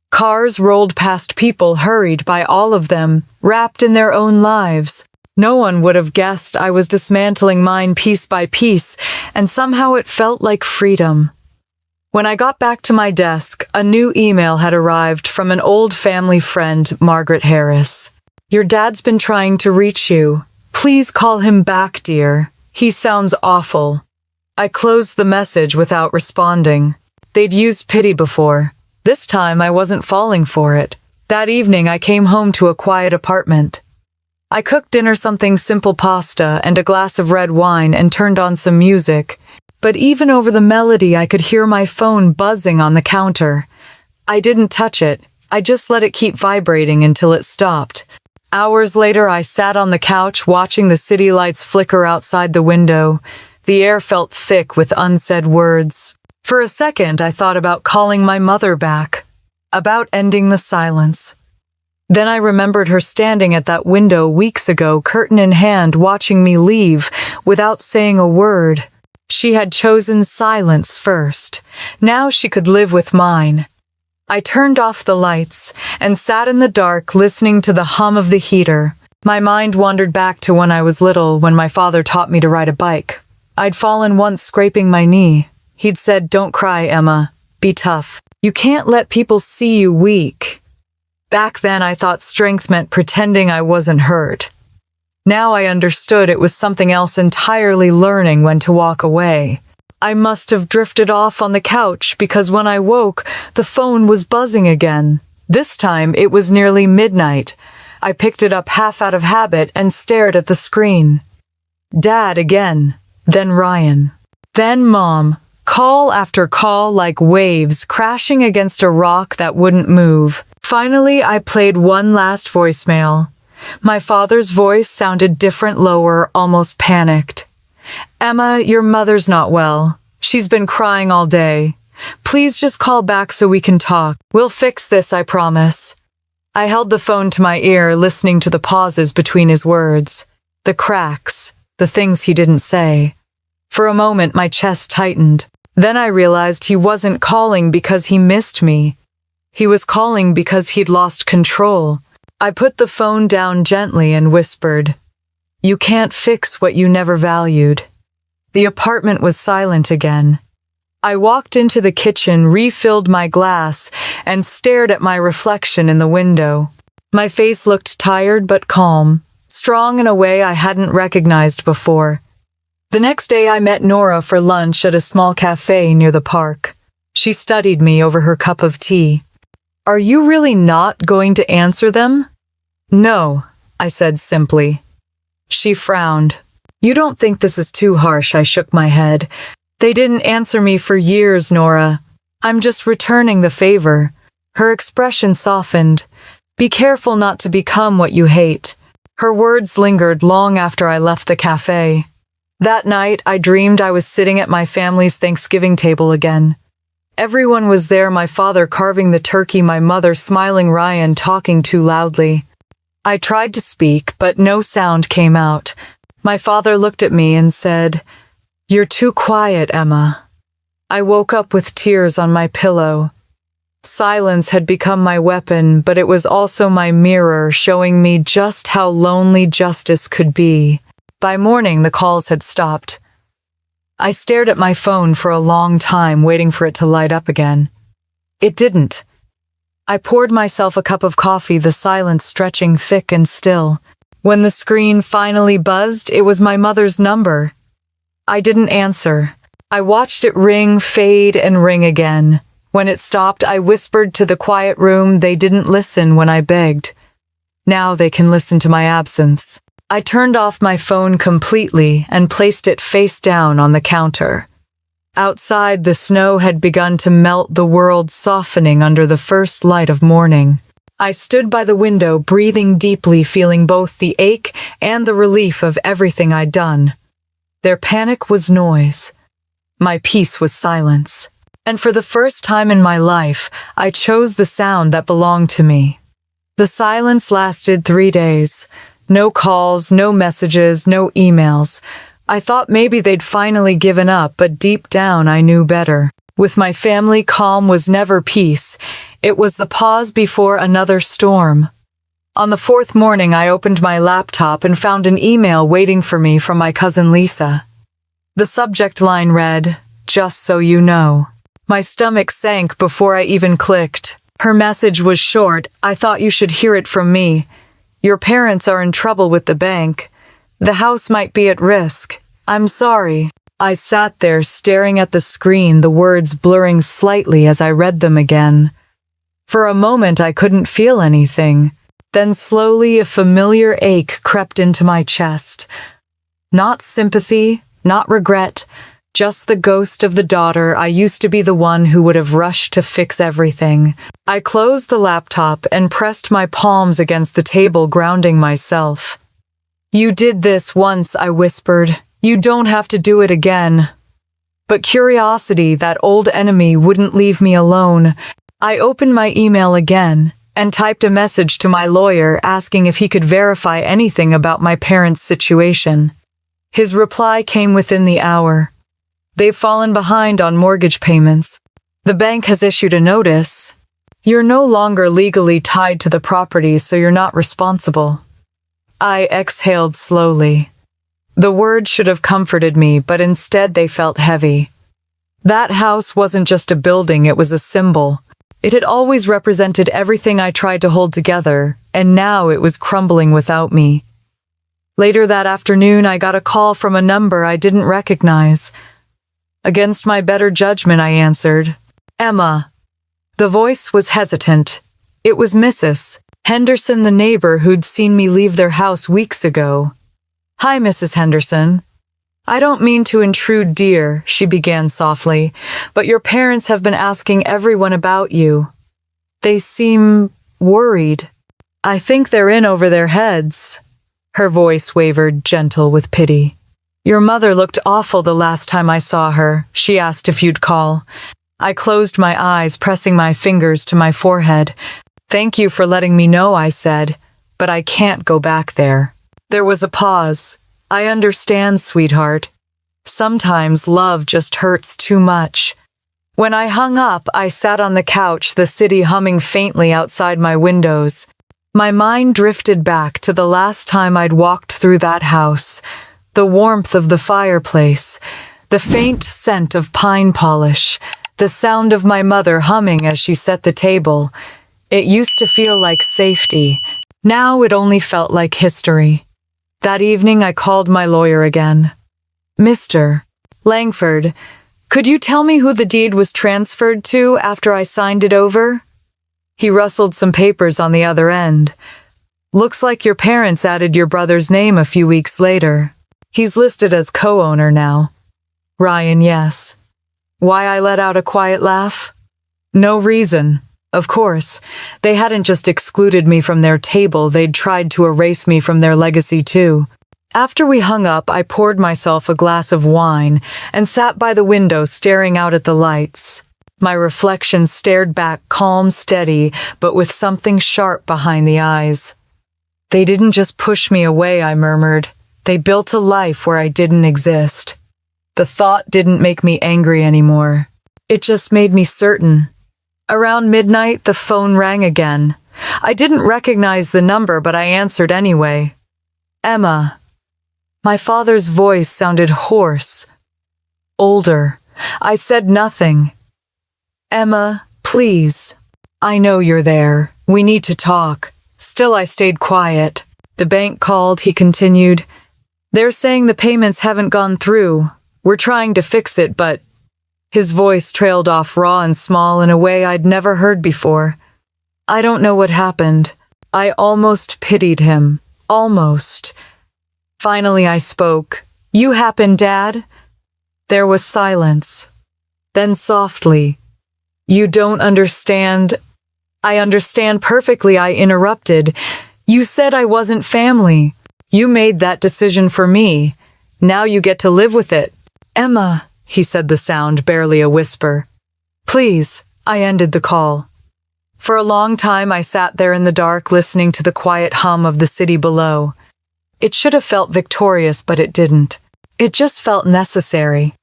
Cars rolled past, people hurried by, all of them wrapped in their own lives. No one would have guessed I was dismantling mine piece by piece, and somehow it felt like freedom. When I got back to my desk, a new email had arrived from an old family friend, Margaret Harris. "Your dad's been trying to reach you. Please call him back, dear. He sounds awful." I closed the message without responding. They'd used pity before. This time I wasn't falling for it. That evening I came home to a quiet apartment. I cooked dinner, something simple, pasta and a glass of red wine, and turned on some music. But even over the melody, I could hear my phone buzzing on the counter. I didn't touch it. I just let it keep vibrating until it stopped. Hours later, I sat on the couch watching the city lights flicker outside the window. The air felt thick with unsaid words. For a second, I thought about calling my mother back, about ending the silence. Then I remembered her standing at that window weeks ago, curtain in hand, watching me leave without saying a word. She had chosen silence first. Now she could live with mine. I turned off the lights and sat in the dark, listening to the hum of the heater. My mind wandered back to when I was little, when my father taught me to ride a bike. I'd fallen once, scraping my knee. He'd said, "Don't cry, Emma. Be tough. You can't let people see you weak." Back then, I thought strength meant pretending I wasn't hurt. Now I understood it was something else entirely, learning when to walk away. I must have drifted off on the couch because when I woke, the phone was buzzing again. This time, it was nearly midnight. I picked it up half out of habit and stared at the screen. Dad again. Then Ryan. Then Mom. Call after call like waves crashing against a rock that wouldn't move. Finally, I played one last voicemail. My father's voice sounded different, lower, almost panicked. "Emma, your mother's not well. She's been crying all day. Please just call back so we can talk. We'll fix this, I promise." I held the phone to my ear, listening to the pauses between his words, the cracks, the things he didn't say. For a moment, my chest tightened. Then I realized he wasn't calling because he missed me. He was calling because he'd lost control. I put the phone down gently and whispered, "You can't fix what you never valued." The apartment was silent again. I walked into the kitchen, refilled my glass, and stared at my reflection in the window. My face looked tired but calm, strong in a way I hadn't recognized before. The next day I met Nora for lunch at a small cafe near the park. She studied me over her cup of tea. "Are you really not going to answer them?" "No," I said simply. She frowned. "You don't think this is too harsh?" I shook my head. "They didn't answer me for years, Nora. I'm just returning the favor." Her expression softened. "Be careful not to become what you hate." Her words lingered long after I left the cafe. That night, I dreamed I was sitting at my family's Thanksgiving table again. Everyone was there, my father carving the turkey, my mother smiling, Ryan talking too loudly. I tried to speak, but no sound came out. My father looked at me and said, "You're too quiet, Emma." I woke up with tears on my pillow. Silence had become my weapon, but it was also my mirror, showing me just how lonely justice could be. By morning, the calls had stopped. I stared at my phone for a long time, waiting for it to light up again. It didn't. I poured myself a cup of coffee, the silence stretching thick and still. When the screen finally buzzed, it was my mother's number. I didn't answer. I watched it ring, fade, and ring again. When it stopped, I whispered to the quiet room. They didn't listen when I begged. Now they can listen to my absence. I turned off my phone completely and placed it face down on the counter. Outside, the snow had begun to melt, the world softening under the first light of morning. I stood by the window, breathing deeply, feeling both the ache and the relief of everything I'd done. Their panic was noise. My peace was silence. And for the first time in my life, I chose the sound that belonged to me. The silence lasted 3 days. No calls, no messages, no emails. I thought maybe they'd finally given up, but deep down I knew better. With my family, calm was never peace. It was the pause before another storm. On the 4th morning, I opened my laptop and found an email waiting for me from my cousin Lisa. The subject line read, "Just so you know." My stomach sank before I even clicked. Her message was short. "I thought you should hear it from me. Your parents are in trouble with the bank. The house might be at risk. I'm sorry." I sat there staring at the screen, the words blurring slightly as I read them again. For a moment I couldn't feel anything. Then slowly a familiar ache crept into my chest. Not sympathy, not regret, just the ghost of the daughter I used to be, the one who would have rushed to fix everything. I closed the laptop and pressed my palms against the table, grounding myself. "You did this once," I whispered. "You don't have to do it again." But curiosity, that old enemy, wouldn't leave me alone. I opened my email again and typed a message to my lawyer asking if he could verify anything about my parents' situation. His reply came within the hour. "They've fallen behind on mortgage payments. The bank has issued a notice. You're no longer legally tied to the property, so you're not responsible." I exhaled slowly. The words should have comforted me, but instead they felt heavy. That house wasn't just a building, it was a symbol. It had always represented everything I tried to hold together, and now it was crumbling without me. Later that afternoon, I got a call from a number I didn't recognize. Against my better judgment, I answered. "Emma." The voice was hesitant. It was Mrs. Henderson, the neighbor who'd seen me leave their house weeks ago. "Hi, Mrs. Henderson. I don't mean to intrude, dear," she began softly, "but your parents have been asking everyone about you. They seem worried. I think they're in over their heads." Her voice wavered, gentle with pity. "Your mother looked awful the last time I saw her. She asked if you'd call." I closed my eyes, pressing my fingers to my forehead. "Thank you for letting me know," I said, "but I can't go back there." There was a pause. "I understand, sweetheart. Sometimes love just hurts too much." When I hung up, I sat on the couch, the city humming faintly outside my windows. My mind drifted back to the last time I'd walked through that house, the warmth of the fireplace, the faint scent of pine polish, the sound of my mother humming as she set the table. It used to feel like safety. Now it only felt like history. That evening I called my lawyer again. "Mr. Langford, could you tell me who the deed was transferred to after I signed it over?" He rustled some papers on the other end. "Looks like your parents added your brother's name a few weeks later. He's listed as co-owner now." "Ryan, yes." Why, I let out a quiet laugh. "No reason. Of course, they hadn't just excluded me from their table, they'd tried to erase me from their legacy too." After we hung up, I poured myself a glass of wine and sat by the window staring out at the lights. My reflection stared back, calm, steady, but with something sharp behind the eyes. "They didn't just push me away," I murmured. "They built a life where I didn't exist." The thought didn't make me angry anymore. It just made me certain. Around midnight, the phone rang again. I didn't recognize the number, but I answered anyway. "Emma." My father's voice sounded hoarse, older. I said nothing. "Emma, please. I know you're there. We need to talk." Still I stayed quiet. "The bank called," he continued. "They're saying the payments haven't gone through. We're trying to fix it, but..." His voice trailed off, raw and small, in a way I'd never heard before. "I don't know what happened. I almost pitied him. Almost. Finally I spoke. "You happened, Dad?" There was silence. Then softly, "You don't understand." "I understand perfectly," I interrupted. "You said I wasn't family. You made that decision for me. Now you get to live with it." "Emma," he said, the sound barely a whisper. "Please." I ended the call. For a long time I sat there in the dark, listening to the quiet hum of the city below. It should have felt victorious, but it didn't. It just felt necessary.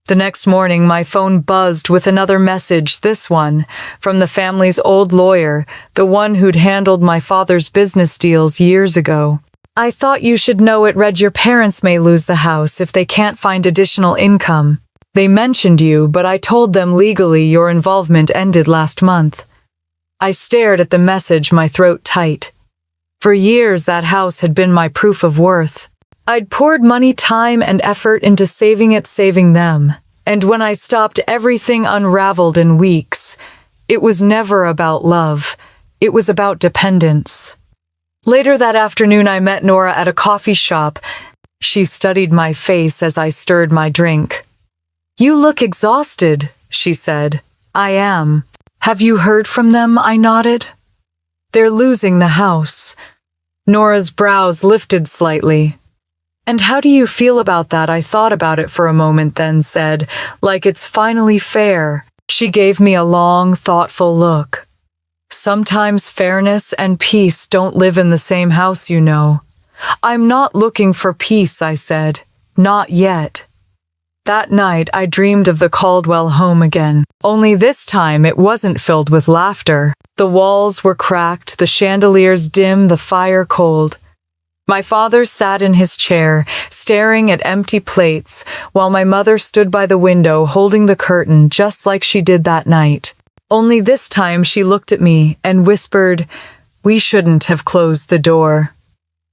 The next morning my phone buzzed with another message, this one, from the family's old lawyer, the one who'd handled my father's business deals years ago. "I thought you should know it read your parents may lose the house if they can't find additional income. They mentioned you, but I told them legally your involvement ended last month." I stared at the message, my throat tight. For years that house had been my proof of worth. I'd poured money, time, and effort into saving it, saving them. And when I stopped, everything unraveled in weeks. It was never about love. It was about dependence. Later that afternoon I met Nora at a coffee shop. She studied my face as I stirred my drink. "You look exhausted," she said. "I am." "Have you heard from them?" I nodded. "They're losing the house." Nora's brows lifted slightly. "And how do you feel about that?" I thought about it for a moment, then said, "Like it's finally fair." She gave me a long, thoughtful look. "Sometimes fairness and peace don't live in the same house, you know." "I'm not looking for peace," I said. "Not yet." That night I dreamed of the Caldwell home again. Only this time it wasn't filled with laughter. The walls were cracked, the chandeliers dim, the fire cold. My father sat in his chair, staring at empty plates, while my mother stood by the window holding the curtain just like she did that night. Only this time she looked at me and whispered, "We shouldn't have closed the door."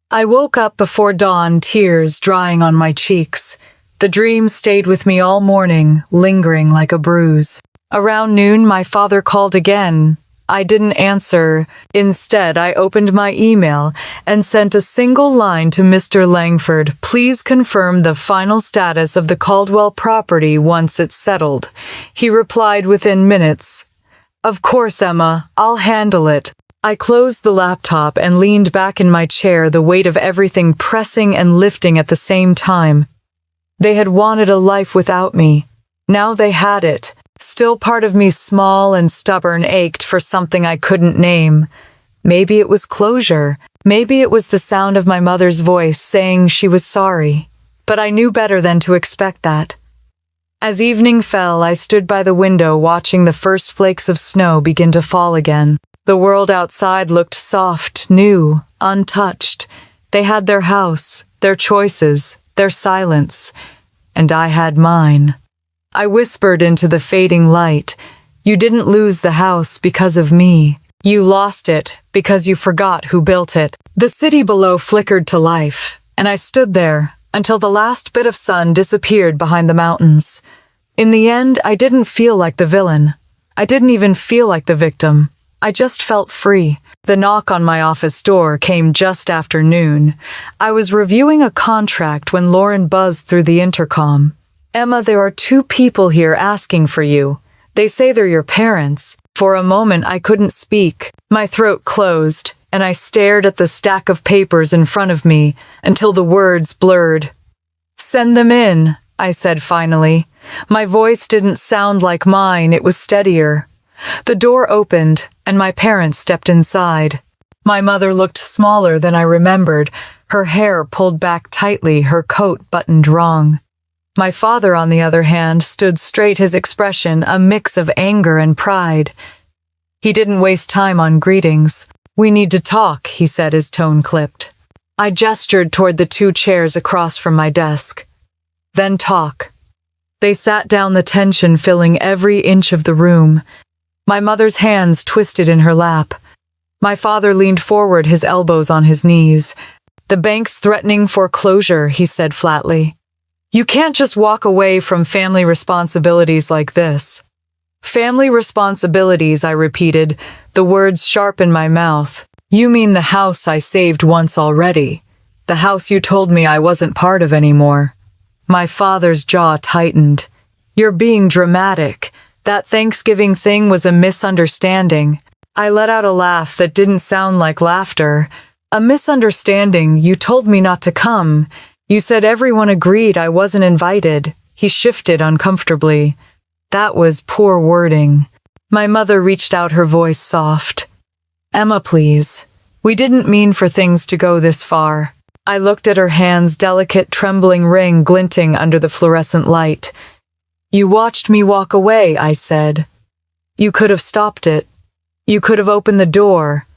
I woke up before dawn, tears drying on my cheeks. The dream stayed with me all morning, lingering like a bruise. Around noon, my father called again. I didn't answer. Instead, I opened my email and sent a single line to Mr. Langford. "Please confirm the final status of the Caldwell property once it's settled." He replied within minutes. "Of course, Emma, I'll handle it." I closed the laptop and leaned back in my chair, the weight of everything pressing and lifting at the same time. They had wanted a life without me. Now they had it. Still, part of me, small and stubborn, ached for something I couldn't name. Maybe it was closure. Maybe it was the sound of my mother's voice saying she was sorry. But I knew better than to expect that. As evening fell, I stood by the window watching the first flakes of snow begin to fall again. The world outside looked soft, new, untouched. They had their house, their choices, their silence, and I had mine. I whispered into the fading light, "You didn't lose the house because of me. You lost it because you forgot who built it." The city below flickered to life, and I stood there until the last bit of sun disappeared behind the mountains. In the end, I didn't feel like the villain. I didn't even feel like the victim. I just felt free. The knock on my office door came just after noon. I was reviewing a contract when Lauren buzzed through the intercom. "Emma, there are 2 people here asking for you. They say they're your parents." For a moment I couldn't speak. My throat closed, and I stared at the stack of papers in front of me until the words blurred. "Send them in," I said finally. My voice didn't sound like mine, it was steadier. The door opened, and my parents stepped inside. My mother looked smaller than I remembered, her hair pulled back tightly, her coat buttoned wrong. My father, on the other hand, stood straight, his expression a mix of anger and pride. He didn't waste time on greetings. "We need to talk," he said, his tone clipped. I gestured toward the 2 chairs across from my desk. "Then talk." They sat down, the tension filling every inch of the room. My mother's hands twisted in her lap. My father leaned forward, his elbows on his knees. "The bank's threatening foreclosure," he said flatly. "You can't just walk away from family responsibilities like this." "Family responsibilities," I repeated, the words sharp in my mouth. You mean the house I saved once already? The house you told me I wasn't part of anymore? My father's jaw tightened. You're being dramatic. That Thanksgiving thing was a misunderstanding. I let out a laugh that didn't sound like laughter. A misunderstanding. You told me not to come. You said everyone agreed I wasn't invited. He shifted uncomfortably. That was poor wording. My mother reached out, her voice soft. Emma, please. We didn't mean for things to go this far. I looked at her hand's delicate, trembling ring glinting under the fluorescent light. You watched me walk away, I said. You could have stopped it. You could have opened the door.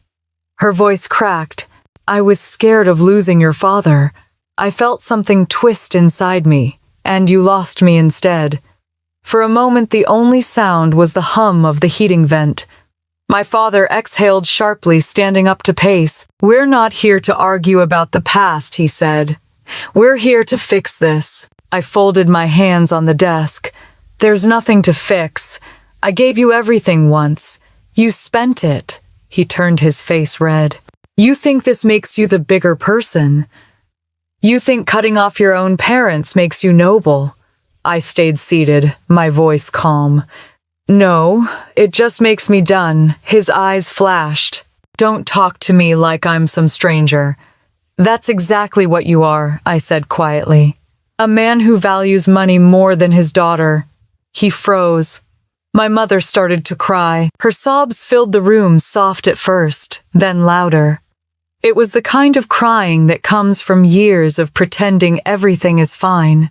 Her voice cracked. I was scared of losing your father. I felt something twist inside me, and you lost me instead. For a moment, the only sound was the hum of the heating vent. My father exhaled sharply, standing up to pace. We're not here to argue about the past, he said. We're here to fix this. I folded my hands on the desk. There's nothing to fix. I gave you everything once. You spent it. He turned his face red. You think this makes you the bigger person. You think cutting off your own parents makes you noble. I stayed seated, my voice calm. No, it just makes me done. His eyes flashed. Don't talk to me like I'm some stranger. That's exactly what you are, I said quietly. A man who values money more than his daughter. He froze. My mother started to cry. Her sobs filled the room, soft at first, then louder. It was the kind of crying that comes from years of pretending everything is fine.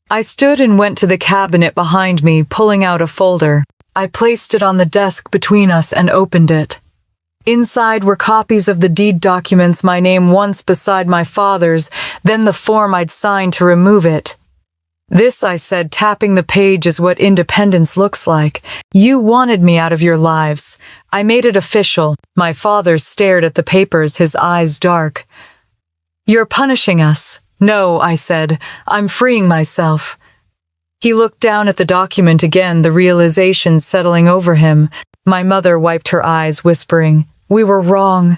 I stood and went to the cabinet behind me, pulling out a folder. I placed it on the desk between us and opened it. Inside were copies of the deed documents, my name once beside my father's, then the form I'd signed to remove it. This, I said, tapping the page, is what independence looks like. You wanted me out of your lives. I made it official. My father stared at the papers, his eyes dark. You're punishing us. No, I said. I'm freeing myself. He looked down at the document again, the realization settling over him. My mother wiped her eyes, whispering, We were wrong.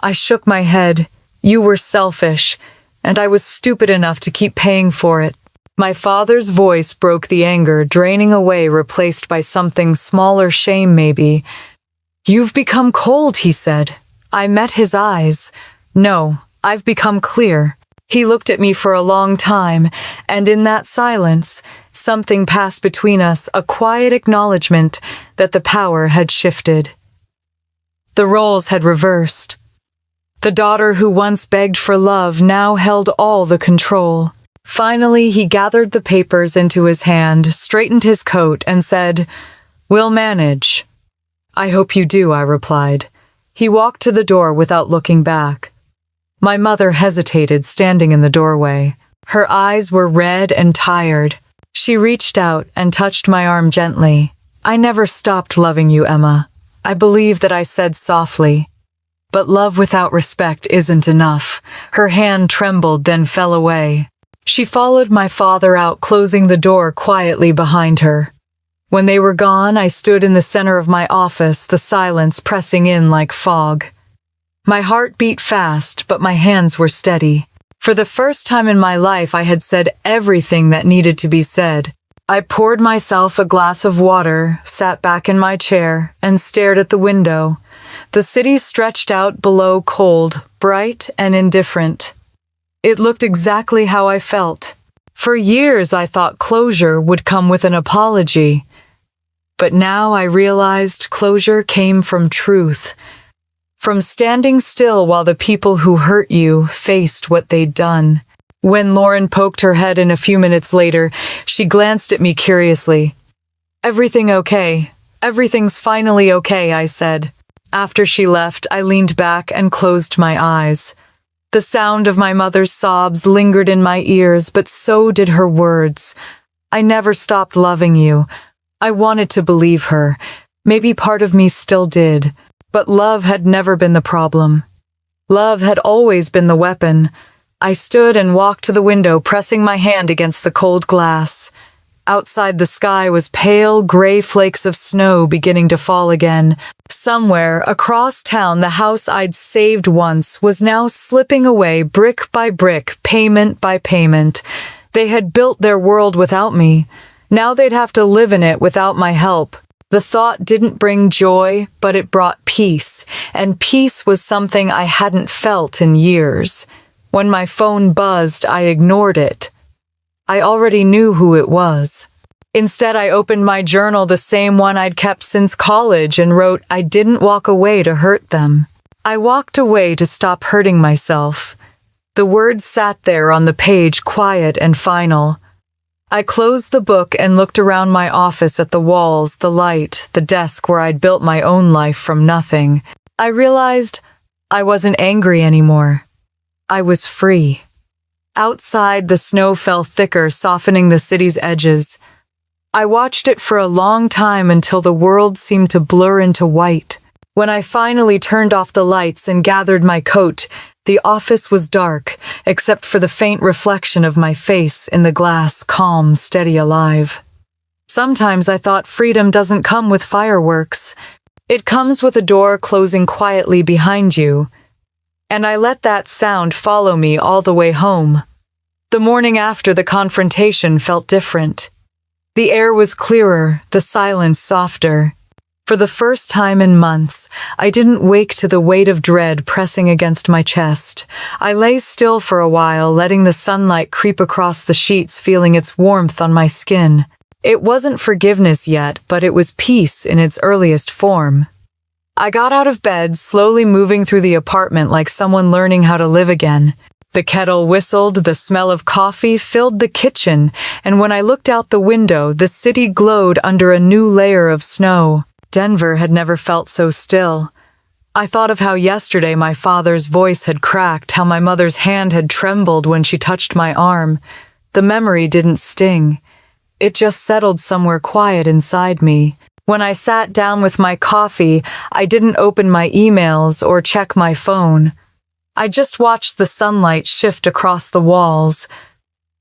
I shook my head. You were selfish, and I was stupid enough to keep paying for it. My father's voice broke the anger, draining away, replaced by something smaller, shame maybe. You've become cold, he said. I met his eyes. No, I've become clear. He looked at me for a long time, and in that silence, something passed between us, a quiet acknowledgement that the power had shifted. The roles had reversed. The daughter who once begged for love now held all the control. Finally, he gathered the papers into his hand, straightened his coat, and said, We'll manage. I hope you do, I replied. He walked to the door without looking back. My mother hesitated, standing in the doorway. Her eyes were red and tired. She reached out and touched my arm gently. I never stopped loving you, Emma. I believe that I said softly. But love without respect isn't enough. Her hand trembled, then fell away. She followed my father out, closing the door quietly behind her. When they were gone, I stood in the center of my office, the silence pressing in like fog. My heart beat fast, but my hands were steady. For the first time in my life, I had said everything that needed to be said. I poured myself a glass of water, sat back in my chair, and stared at the window. The city stretched out below, cold, bright, and indifferent. It looked exactly how I felt. For years, I thought closure would come with an apology. But now I realized closure came from truth. From standing still while the people who hurt you faced what they'd done. When Lauren poked her head in a few minutes later, she glanced at me curiously. Everything okay? Everything's finally okay, I said. After she left, I leaned back and closed my eyes. The sound of my mother's sobs lingered in my ears, but so did her words. I never stopped loving you. I wanted to believe her. Maybe part of me still did. But love had never been the problem. Love had always been the weapon. I stood and walked to the window, pressing my hand against the cold glass. Outside, the sky was pale gray flakes of snow beginning to fall again. Somewhere across town, the house I'd saved once was now slipping away brick by brick, payment by payment. They had built their world without me. Now they'd have to live in it without my help. The thought didn't bring joy, but it brought peace, and peace was something I hadn't felt in years. When my phone buzzed, I ignored it. I already knew who it was. Instead, I opened my journal, the same one I'd kept since college, and wrote, "I didn't walk away to hurt them. I walked away to stop hurting myself." The words sat there on the page, quiet and final. I closed the book and looked around my office at the walls, the light, the desk where I'd built my own life from nothing. I realized I wasn't angry anymore. I was free. Outside, the snow fell thicker, softening the city's edges. I watched it for a long time until the world seemed to blur into white. When I finally turned off the lights and gathered my coat, the office was dark, except for the faint reflection of my face in the glass, calm, steady, alive. Sometimes I thought freedom doesn't come with fireworks. It comes with a door closing quietly behind you. And I let that sound follow me all the way home. The morning after the confrontation felt different. The air was clearer, the silence softer. For the first time in months, I didn't wake to the weight of dread pressing against my chest. I lay still for a while, letting the sunlight creep across the sheets, feeling its warmth on my skin. It wasn't forgiveness yet, but it was peace in its earliest form. I got out of bed, slowly moving through the apartment like someone learning how to live again. The kettle whistled, the smell of coffee filled the kitchen, and when I looked out the window, the city glowed under a new layer of snow. Denver had never felt so still. I thought of how yesterday my father's voice had cracked, how my mother's hand had trembled when she touched my arm. The memory didn't sting. It just settled somewhere quiet inside me. When I sat down with my coffee, I didn't open my emails or check my phone. I just watched the sunlight shift across the walls.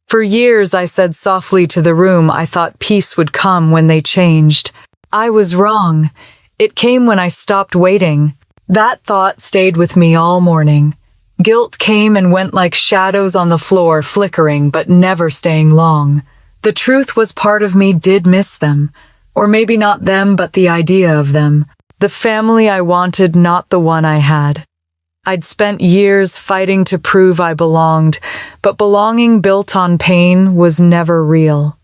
For years, I said softly to the room I thought peace would come when they changed. I was wrong. It came when I stopped waiting. That thought stayed with me all morning. Guilt came and went like shadows on the floor, flickering but never staying long. The truth was part of me did miss them. Or maybe not them, but the idea of them. The family I wanted, not the one I had. I'd spent years fighting to prove I belonged, but belonging built on pain was never real.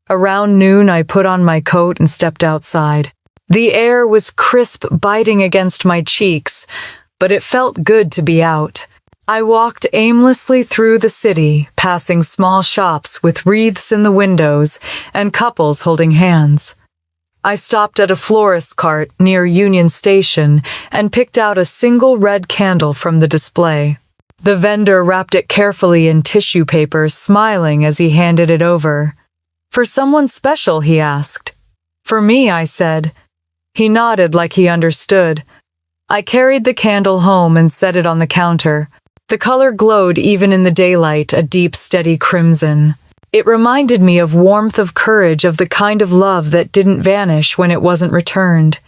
Around noon, I put on my coat and stepped outside. The air was crisp, biting against my cheeks, but it felt good to be out. I walked aimlessly through the city, passing small shops with wreaths in the windows and couples holding hands. I stopped at a florist's cart near Union Station and picked out a single red candle from the display. The vendor wrapped it carefully in tissue paper, smiling as he handed it over. "For someone special?" he asked. "For me," I said. He nodded like he understood. I carried the candle home and set it on the counter. The color glowed even in the daylight, a deep, steady crimson. It reminded me of warmth, of courage, of the kind of love that didn't vanish when it wasn't returned.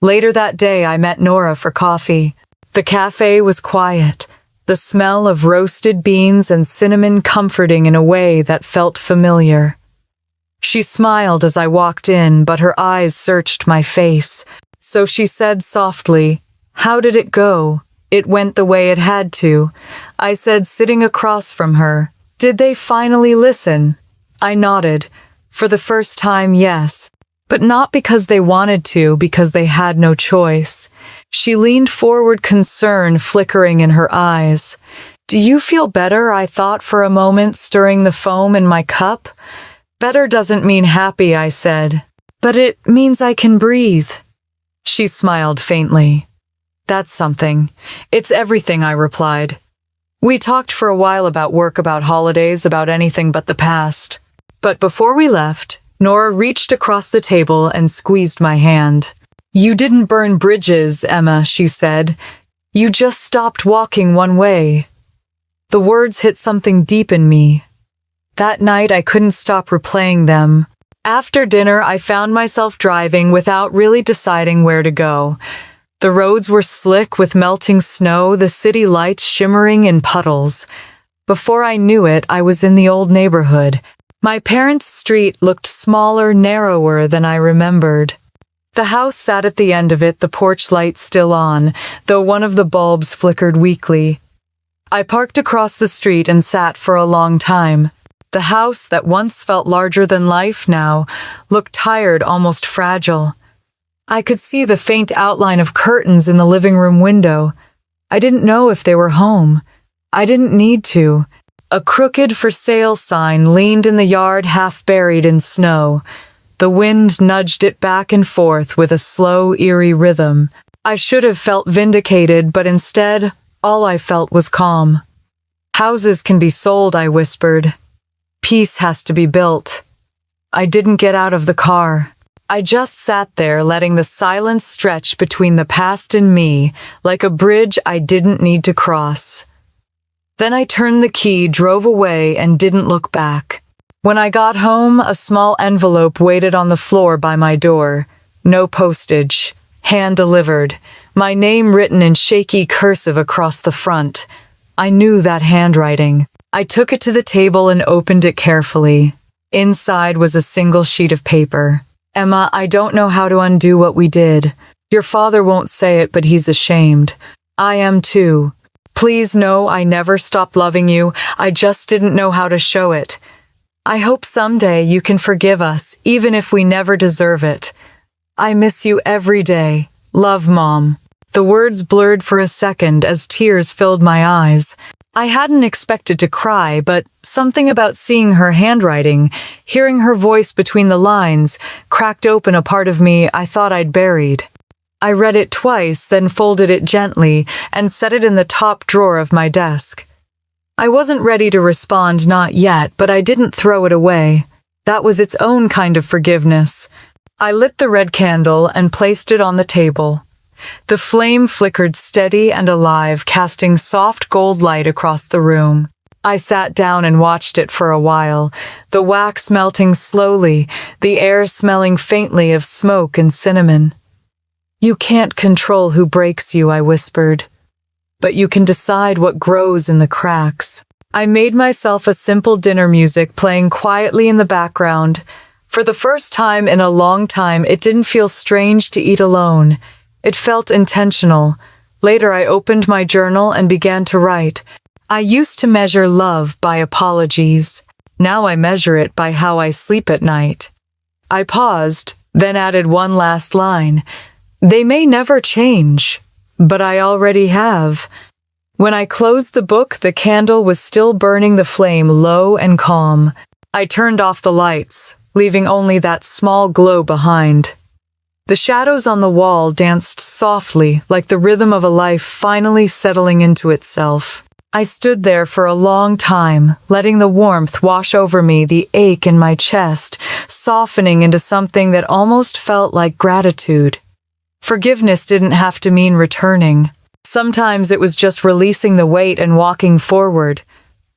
Later that day, I met Nora for coffee. The cafe was quiet, the smell of roasted beans and cinnamon comforting in a way that felt familiar. She smiled as I walked in, but her eyes searched my face. So she said softly, "How did it go?" "It went the way it had to," I said, sitting across from her. "Did they finally listen?" I nodded. For the first time, yes. But not because they wanted to, because they had no choice. She leaned forward, concern flickering in her eyes. "Do you feel better?" I thought for a moment, stirring the foam in my cup. "Better doesn't mean happy," I said. "But it means I can breathe." She smiled faintly. "That's something. It's everything," I replied. We talked for a while about work, about holidays, about anything but the past. But before we left, Nora reached across the table and squeezed my hand. "You didn't burn bridges, Emma," she said. "You just stopped walking one way." The words hit something deep in me. That night I couldn't stop replaying them. After dinner, I found myself driving without really deciding where to go. The roads were slick with melting snow, the city lights shimmering in puddles. Before I knew it, I was in the old neighborhood. My parents' street looked smaller, narrower than I remembered. The house sat at the end of it, the porch light still on, though one of the bulbs flickered weakly. I parked across the street and sat for a long time. The house that once felt larger than life now looked tired, almost fragile. I could see the faint outline of curtains in the living room window. I didn't know if they were home. I didn't need to. A crooked for sale sign leaned in the yard, half buried in snow. The wind nudged it back and forth with a slow, eerie rhythm. I should have felt vindicated, but instead, all I felt was calm. Houses can be sold, I whispered. Peace has to be built. I didn't get out of the car. I just sat there, letting the silence stretch between the past and me, like a bridge I didn't need to cross. Then I turned the key, drove away, and didn't look back. When I got home, a small envelope waited on the floor by my door. No postage. Hand-delivered. My name written in shaky cursive across the front. I knew that handwriting. I took it to the table and opened it carefully. Inside was a single sheet of paper. Emma, I don't know how to undo what we did. Your father won't say it, but he's ashamed. I am too. Please know I never stopped loving you. I just didn't know how to show it. I hope someday you can forgive us, even if we never deserve it. I miss you every day. Love, Mom. The words blurred for a second as tears filled my eyes. I hadn't expected to cry, but something about seeing her handwriting, hearing her voice between the lines, cracked open a part of me I thought I'd buried. I read it twice, then folded it gently and set it in the top drawer of my desk. I wasn't ready to respond, not yet, but I didn't throw it away. That was its own kind of forgiveness. I lit the red candle and placed it on the table. The flame flickered steady and alive, casting soft gold light across the room. I sat down and watched it for a while, the wax melting slowly, the air smelling faintly of smoke and cinnamon. You can't control who breaks you, I whispered. But you can decide what grows in the cracks. I made myself a simple dinner music playing quietly in the background. For the first time in a long time, it didn't feel strange to eat alone. It felt intentional. Later, I opened my journal and began to write. I used to measure love by apologies. Now I measure it by how I sleep at night. I paused, then added one last line. They may never change, but I already have. When I closed the book, the candle was still burning, the flame low and calm. I turned off the lights, leaving only that small glow behind. The shadows on the wall danced softly, like the rhythm of a life finally settling into itself. I stood there for a long time, letting the warmth wash over me, the ache in my chest, softening into something that almost felt like gratitude. Forgiveness didn't have to mean returning. Sometimes it was just releasing the weight and walking forward.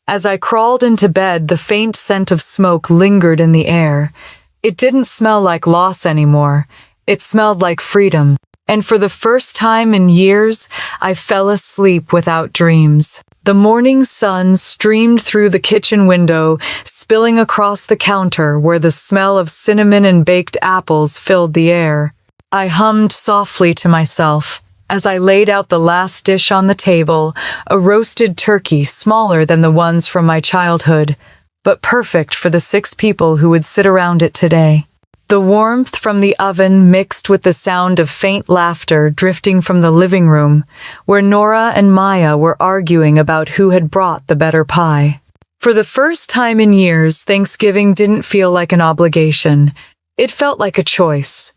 As I crawled into bed, the faint scent of smoke lingered in the air. It didn't smell like loss anymore. It smelled like freedom. And for the first time in years, I fell asleep without dreams. The morning sun streamed through the kitchen window, spilling across the counter where the smell of cinnamon and baked apples filled the air. I hummed softly to myself as I laid out the last dish on the table, a roasted turkey smaller than the ones from my childhood, but perfect for the 6 people who would sit around it today. The warmth from the oven mixed with the sound of faint laughter drifting from the living room, where Nora and Maya were arguing about who had brought the better pie. For the first time in years, Thanksgiving didn't feel like an obligation. It felt like a choice.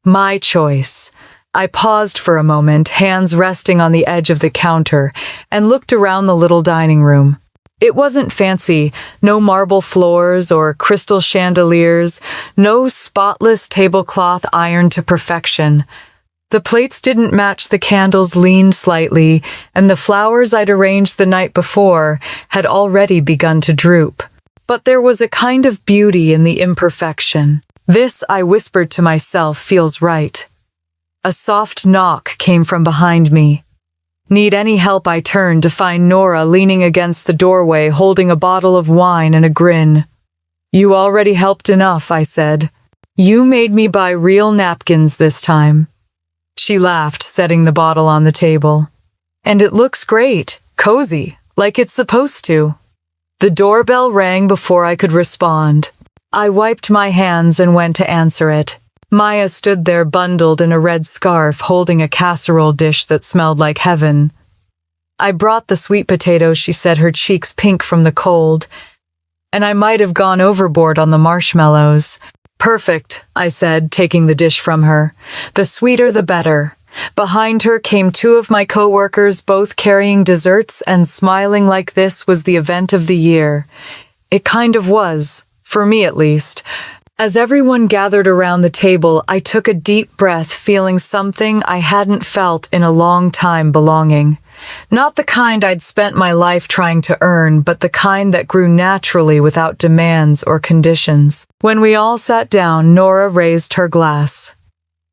My choice. I paused for a moment, hands resting on the edge of the counter, and looked around the little dining room. It wasn't fancy, no marble floors or crystal chandeliers, no spotless tablecloth ironed to perfection. The plates didn't match, the candles leaned slightly, and the flowers I'd arranged the night before had already begun to droop. but there was a kind of beauty in the imperfection. This, I whispered to myself, feels right. A soft knock came from behind me. Need any help? I turned to find Nora leaning against the doorway, holding a bottle of wine and a grin. You already helped enough, I said. You made me buy real napkins this time. She laughed, setting the bottle on the table. And it looks great, cozy, like it's supposed to. The doorbell rang before I could respond. I wiped my hands and went to answer it. Maya stood there bundled in a red scarf, holding a casserole dish that smelled like heaven. I brought the sweet potatoes, she said, her cheeks pink from the cold. And I might have gone overboard on the marshmallows. Perfect, I said, taking the dish from her. The sweeter the better. Behind her came two of my coworkers, both carrying desserts and smiling like this was the event of the year. It kind of was, for me at least. As everyone gathered around the table, I took a deep breath, feeling something I hadn't felt in a long time: belonging. Not the kind I'd spent my life trying to earn, but the kind that grew naturally without demands or conditions. When we all sat down, Nora raised her glass.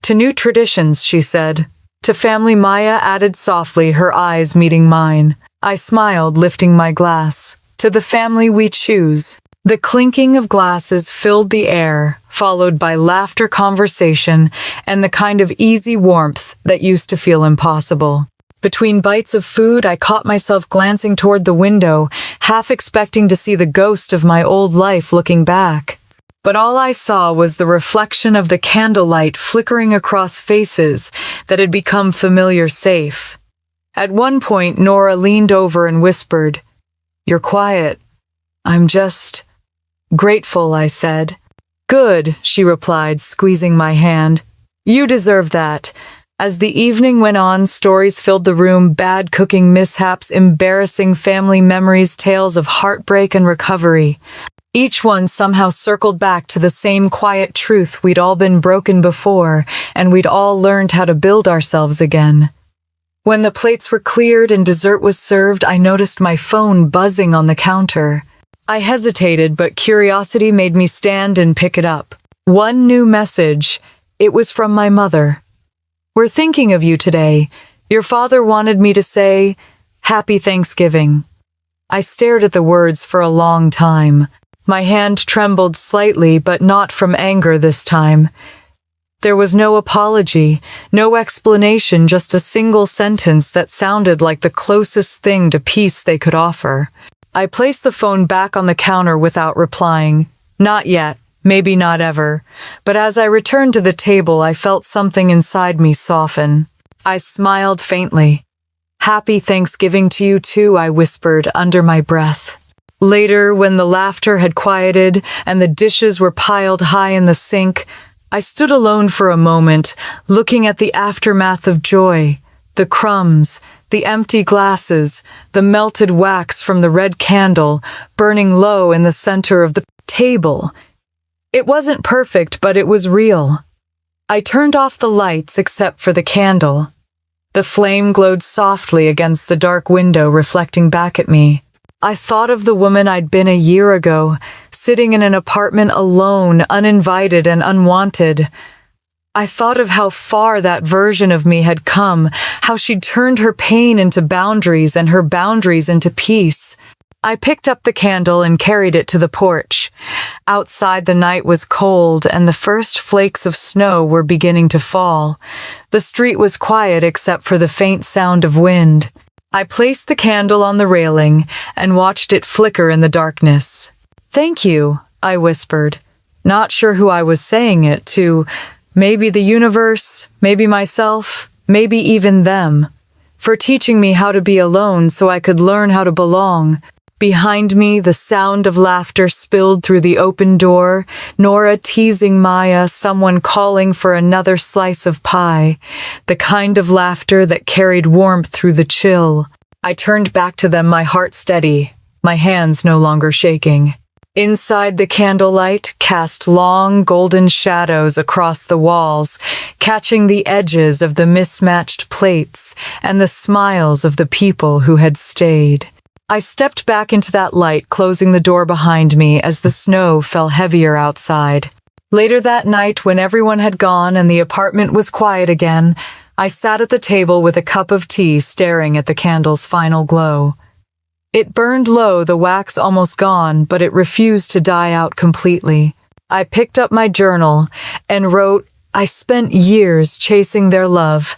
To new traditions, she said. To family, Maya added softly, her eyes meeting mine. I smiled, lifting my glass. To the family we choose. The clinking of glasses filled the air, followed by laughter, conversation, and the kind of easy warmth that used to feel impossible. Between bites of food, I caught myself glancing toward the window, half expecting to see the ghost of my old life looking back. But all I saw was the reflection of the candlelight flickering across faces that had become familiar, safe. At one point, Nora leaned over and whispered, "You're quiet." "I'm just grateful," I said. "Good," she replied, squeezing my hand. "You deserve that." As the evening went on, stories filled the room: bad cooking mishaps, embarrassing family memories, tales of heartbreak and recovery. Each one somehow circled back to the same quiet truth: we'd all been broken before, and we'd all learned how to build ourselves again. When the plates were cleared and dessert was served, I noticed my phone buzzing on the counter. I hesitated, but curiosity made me stand and pick it up. One new message. It was from my mother. "We're thinking of you today. Your father wanted me to say, Happy Thanksgiving." I stared at the words for a long time. My hand trembled slightly, but not from anger this time. There was no apology, no explanation, just a single sentence that sounded like the closest thing to peace they could offer. I placed the phone back on the counter without replying. Not yet. Maybe not ever. But as I returned to the table, I felt something inside me soften. I smiled faintly. "Happy Thanksgiving to you too," I whispered under my breath. Later, when the laughter had quieted and the dishes were piled high in the sink, I stood alone for a moment, looking at the aftermath of joy, the crumbs, the empty glasses, the melted wax from the red candle burning low in the center of the table. It wasn't perfect, but it was real. I turned off the lights except for the candle. The flame glowed softly against the dark window, reflecting back at me. I thought of the woman I'd been a year ago, sitting in an apartment alone, uninvited and unwanted. I thought of how far that version of me had come, how she'd turned her pain into boundaries and her boundaries into peace. I picked up the candle and carried it to the porch. Outside, the night was cold and the first flakes of snow were beginning to fall. The street was quiet except for the faint sound of wind. I placed the candle on the railing and watched it flicker in the darkness. "Thank you," I whispered, not sure who I was saying it to. Maybe the universe, maybe myself, maybe even them, for teaching me how to be alone so I could learn how to belong. Behind me, the sound of laughter spilled through the open door, Nora teasing Maya, someone calling for another slice of pie, the kind of laughter that carried warmth through the chill. I turned back to them, my heart steady, my hands no longer shaking. Inside, the candlelight cast long golden shadows across the walls, catching the edges of the mismatched plates and the smiles of the people who had stayed. I stepped back into that light, closing the door behind me as the snow fell heavier outside. Later that night, when everyone had gone and the apartment was quiet again, I sat at the table with a cup of tea, staring at the candle's final glow. It burned low, the wax almost gone, but it refused to die out completely. I picked up my journal and wrote, "I spent years chasing their love.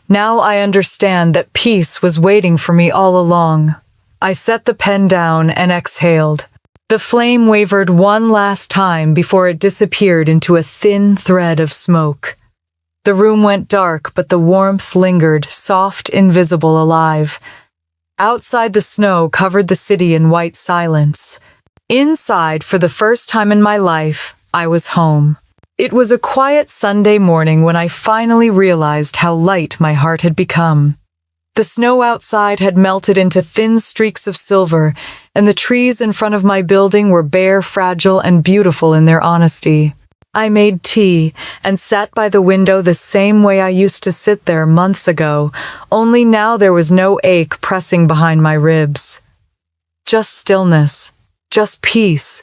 Now I understand that peace was waiting for me all along." I set the pen down and exhaled. The flame wavered one last time before it disappeared into a thin thread of smoke. The room went dark, but the warmth lingered, soft, invisible, alive. Outside, the snow covered the city in white silence. Inside, for the first time in my life, I was home. It was a quiet Sunday morning when I finally realized how light my heart had become. The snow outside had melted into thin streaks of silver, and the trees in front of my building were bare, fragile, and beautiful in their honesty. I made tea and sat by the window the same way I used to sit there months ago, only now there was no ache pressing behind my ribs. Just stillness, just peace.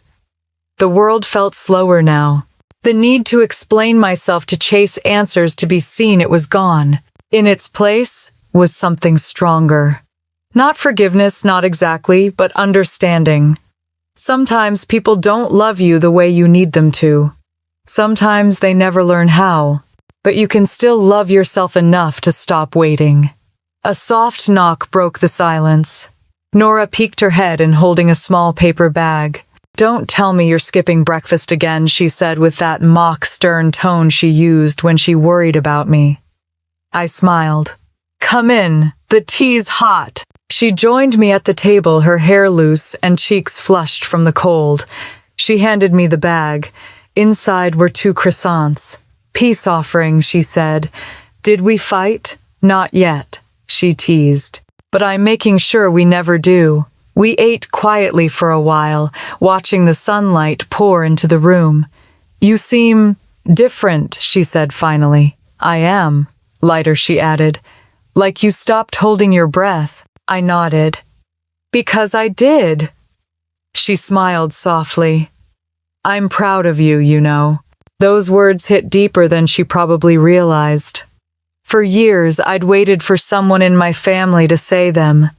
The world felt slower now. The need to explain myself, to chase answers, to be seen, it was gone. In its place was something stronger. Not forgiveness, not exactly, but understanding. Sometimes people don't love you the way you need them to. Sometimes they never learn how, but you can still love yourself enough to stop waiting. A soft knock broke the silence. Nora peeked her head in, holding a small paper bag. "Don't tell me you're skipping breakfast again," she said with that mock stern tone she used when she worried about me. I smiled. "Come in, the tea's hot." She joined me at the table, her hair loose and cheeks flushed from the cold. She handed me the bag. Inside were 2 croissants. "Peace offering," she said. "Did we fight?" "Not yet," she teased. "But I'm making sure we never do." We ate quietly for a while, watching the sunlight pour into the room. "You seem different," she said finally. "I am." Lighter, she added. "Like you stopped holding your breath." I nodded. "Because I did." She smiled softly. "I'm proud of you, you know." Those words hit deeper than she probably realized. For years, I'd waited for someone in my family to say them.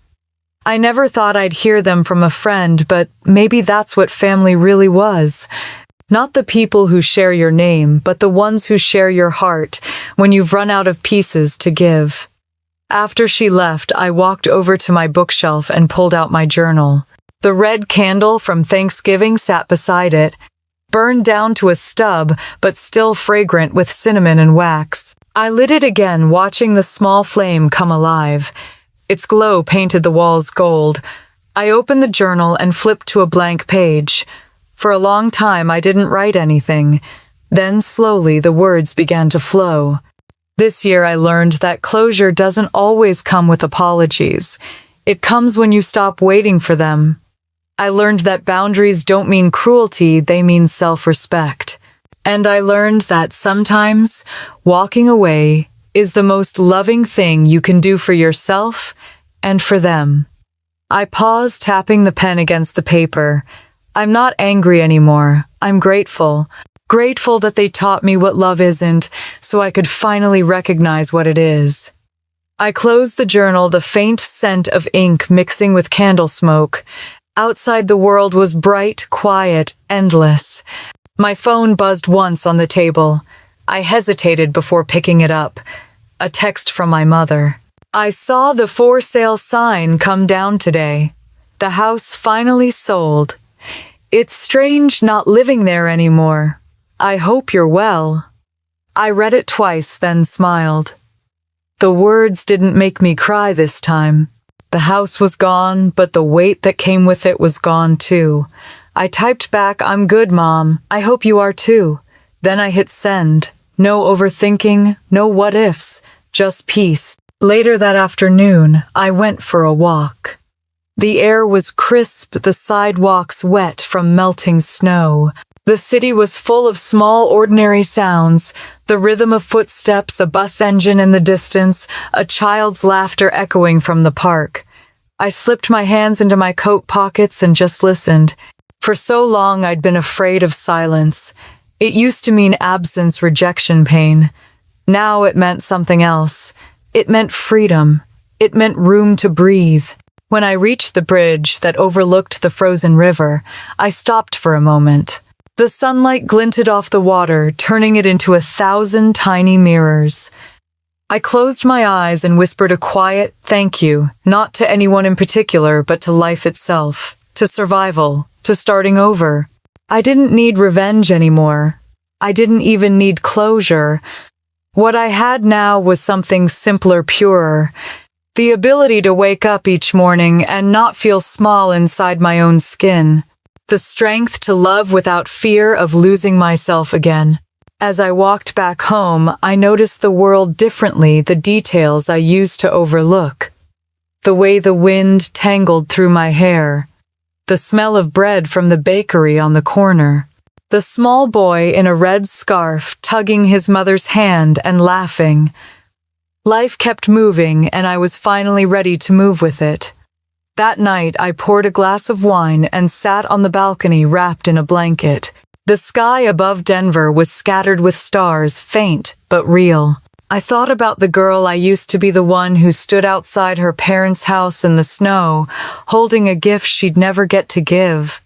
I never thought I'd hear them from a friend, but maybe that's what family really was. Not the people who share your name, but the ones who share your heart when you've run out of pieces to give. After she left, I walked over to my bookshelf and pulled out my journal. The red candle from Thanksgiving sat beside it, burned down to a stub, but still fragrant with cinnamon and wax. I lit it again, watching the small flame come alive. Its glow painted the walls gold. I opened the journal and flipped to a blank page. For a long time, I didn't write anything. Then, slowly, the words began to flow. This year, I learned that closure doesn't always come with apologies. It comes when you stop waiting for them. I learned that boundaries don't mean cruelty, they mean self-respect. And I learned that sometimes walking away is the most loving thing you can do for yourself and for them. I paused, tapping the pen against the paper. I'm not angry anymore. I'm grateful. Grateful that they taught me what love isn't, so I could finally recognize what it is. I closed the journal, the faint scent of ink mixing with candle smoke. Outside, the world was bright, quiet, endless. My phone buzzed once on the table. I hesitated before picking it up. A text from my mother. "I saw the for sale sign come down today. The house finally sold. It's strange not living there anymore. I hope you're well." I read it twice, then smiled. The words didn't make me cry this time. The house was gone, but the weight that came with it was gone too. I typed back, "I'm good, Mom. I hope you are too." Then I hit send. No overthinking, no what ifs, just peace. Later that afternoon, I went for a walk. The air was crisp, the sidewalks wet from melting snow. The city was full of small, ordinary sounds, the rhythm of footsteps, a bus engine in the distance, a child's laughter echoing from the park. I slipped my hands into my coat pockets and just listened. For so long I'd been afraid of silence. It used to mean absence, rejection, pain. Now it meant something else. It meant freedom. It meant room to breathe. When I reached the bridge that overlooked the frozen river, I stopped for a moment. The sunlight glinted off the water, turning it into 1,000 tiny mirrors. I closed my eyes and whispered a quiet thank you, not to anyone in particular, but to life itself, to survival, to starting over. I didn't need revenge anymore. I didn't even need closure. What I had now was something simpler, purer. The ability to wake up each morning and not feel small inside my own skin. The strength to love without fear of losing myself again. As I walked back home, I noticed the world differently, the details I used to overlook. The way the wind tangled through my hair. The smell of bread from the bakery on the corner. The small boy in a red scarf tugging his mother's hand and laughing. Life kept moving, and I was finally ready to move with it. That night, I poured a glass of wine and sat on the balcony wrapped in a blanket. The sky above Denver was scattered with stars, faint but real. I thought about the girl I used to be, the one who stood outside her parents' house in the snow, holding a gift she'd never get to give.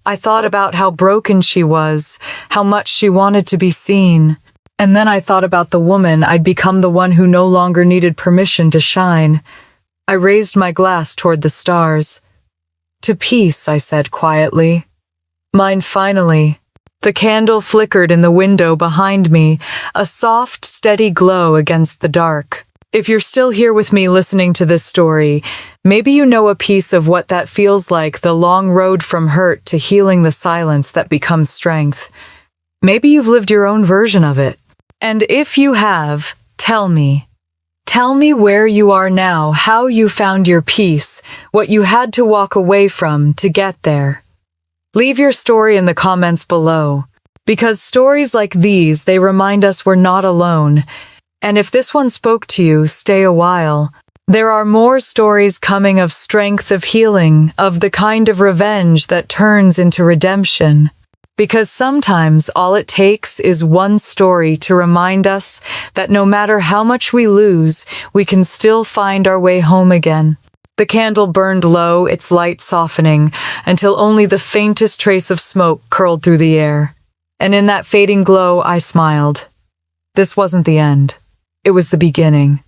I thought about how broken she was, how much she wanted to be seen. And then I thought about the woman I'd become, the one who no longer needed permission to shine. I raised my glass toward the stars. To peace, I said quietly. Mine finally. The candle flickered in the window behind me, a soft, steady glow against the dark. If you're still here with me listening to this story, maybe you know a piece of what that feels like, the long road from hurt to healing, the silence that becomes strength. Maybe you've lived your own version of it. And if you have, tell me. Tell me where you are now, how you found your peace, what you had to walk away from to get there. Leave your story in the comments below, because stories like these, they remind us we're not alone. And if this one spoke to you, stay a while. There are more stories coming of strength, of healing, of the kind of revenge that turns into redemption. Because sometimes all it takes is one story to remind us that no matter how much we lose, we can still find our way home again. The candle burned low, its light softening, until only the faintest trace of smoke curled through the air. And in that fading glow, I smiled. This wasn't the end. It was the beginning.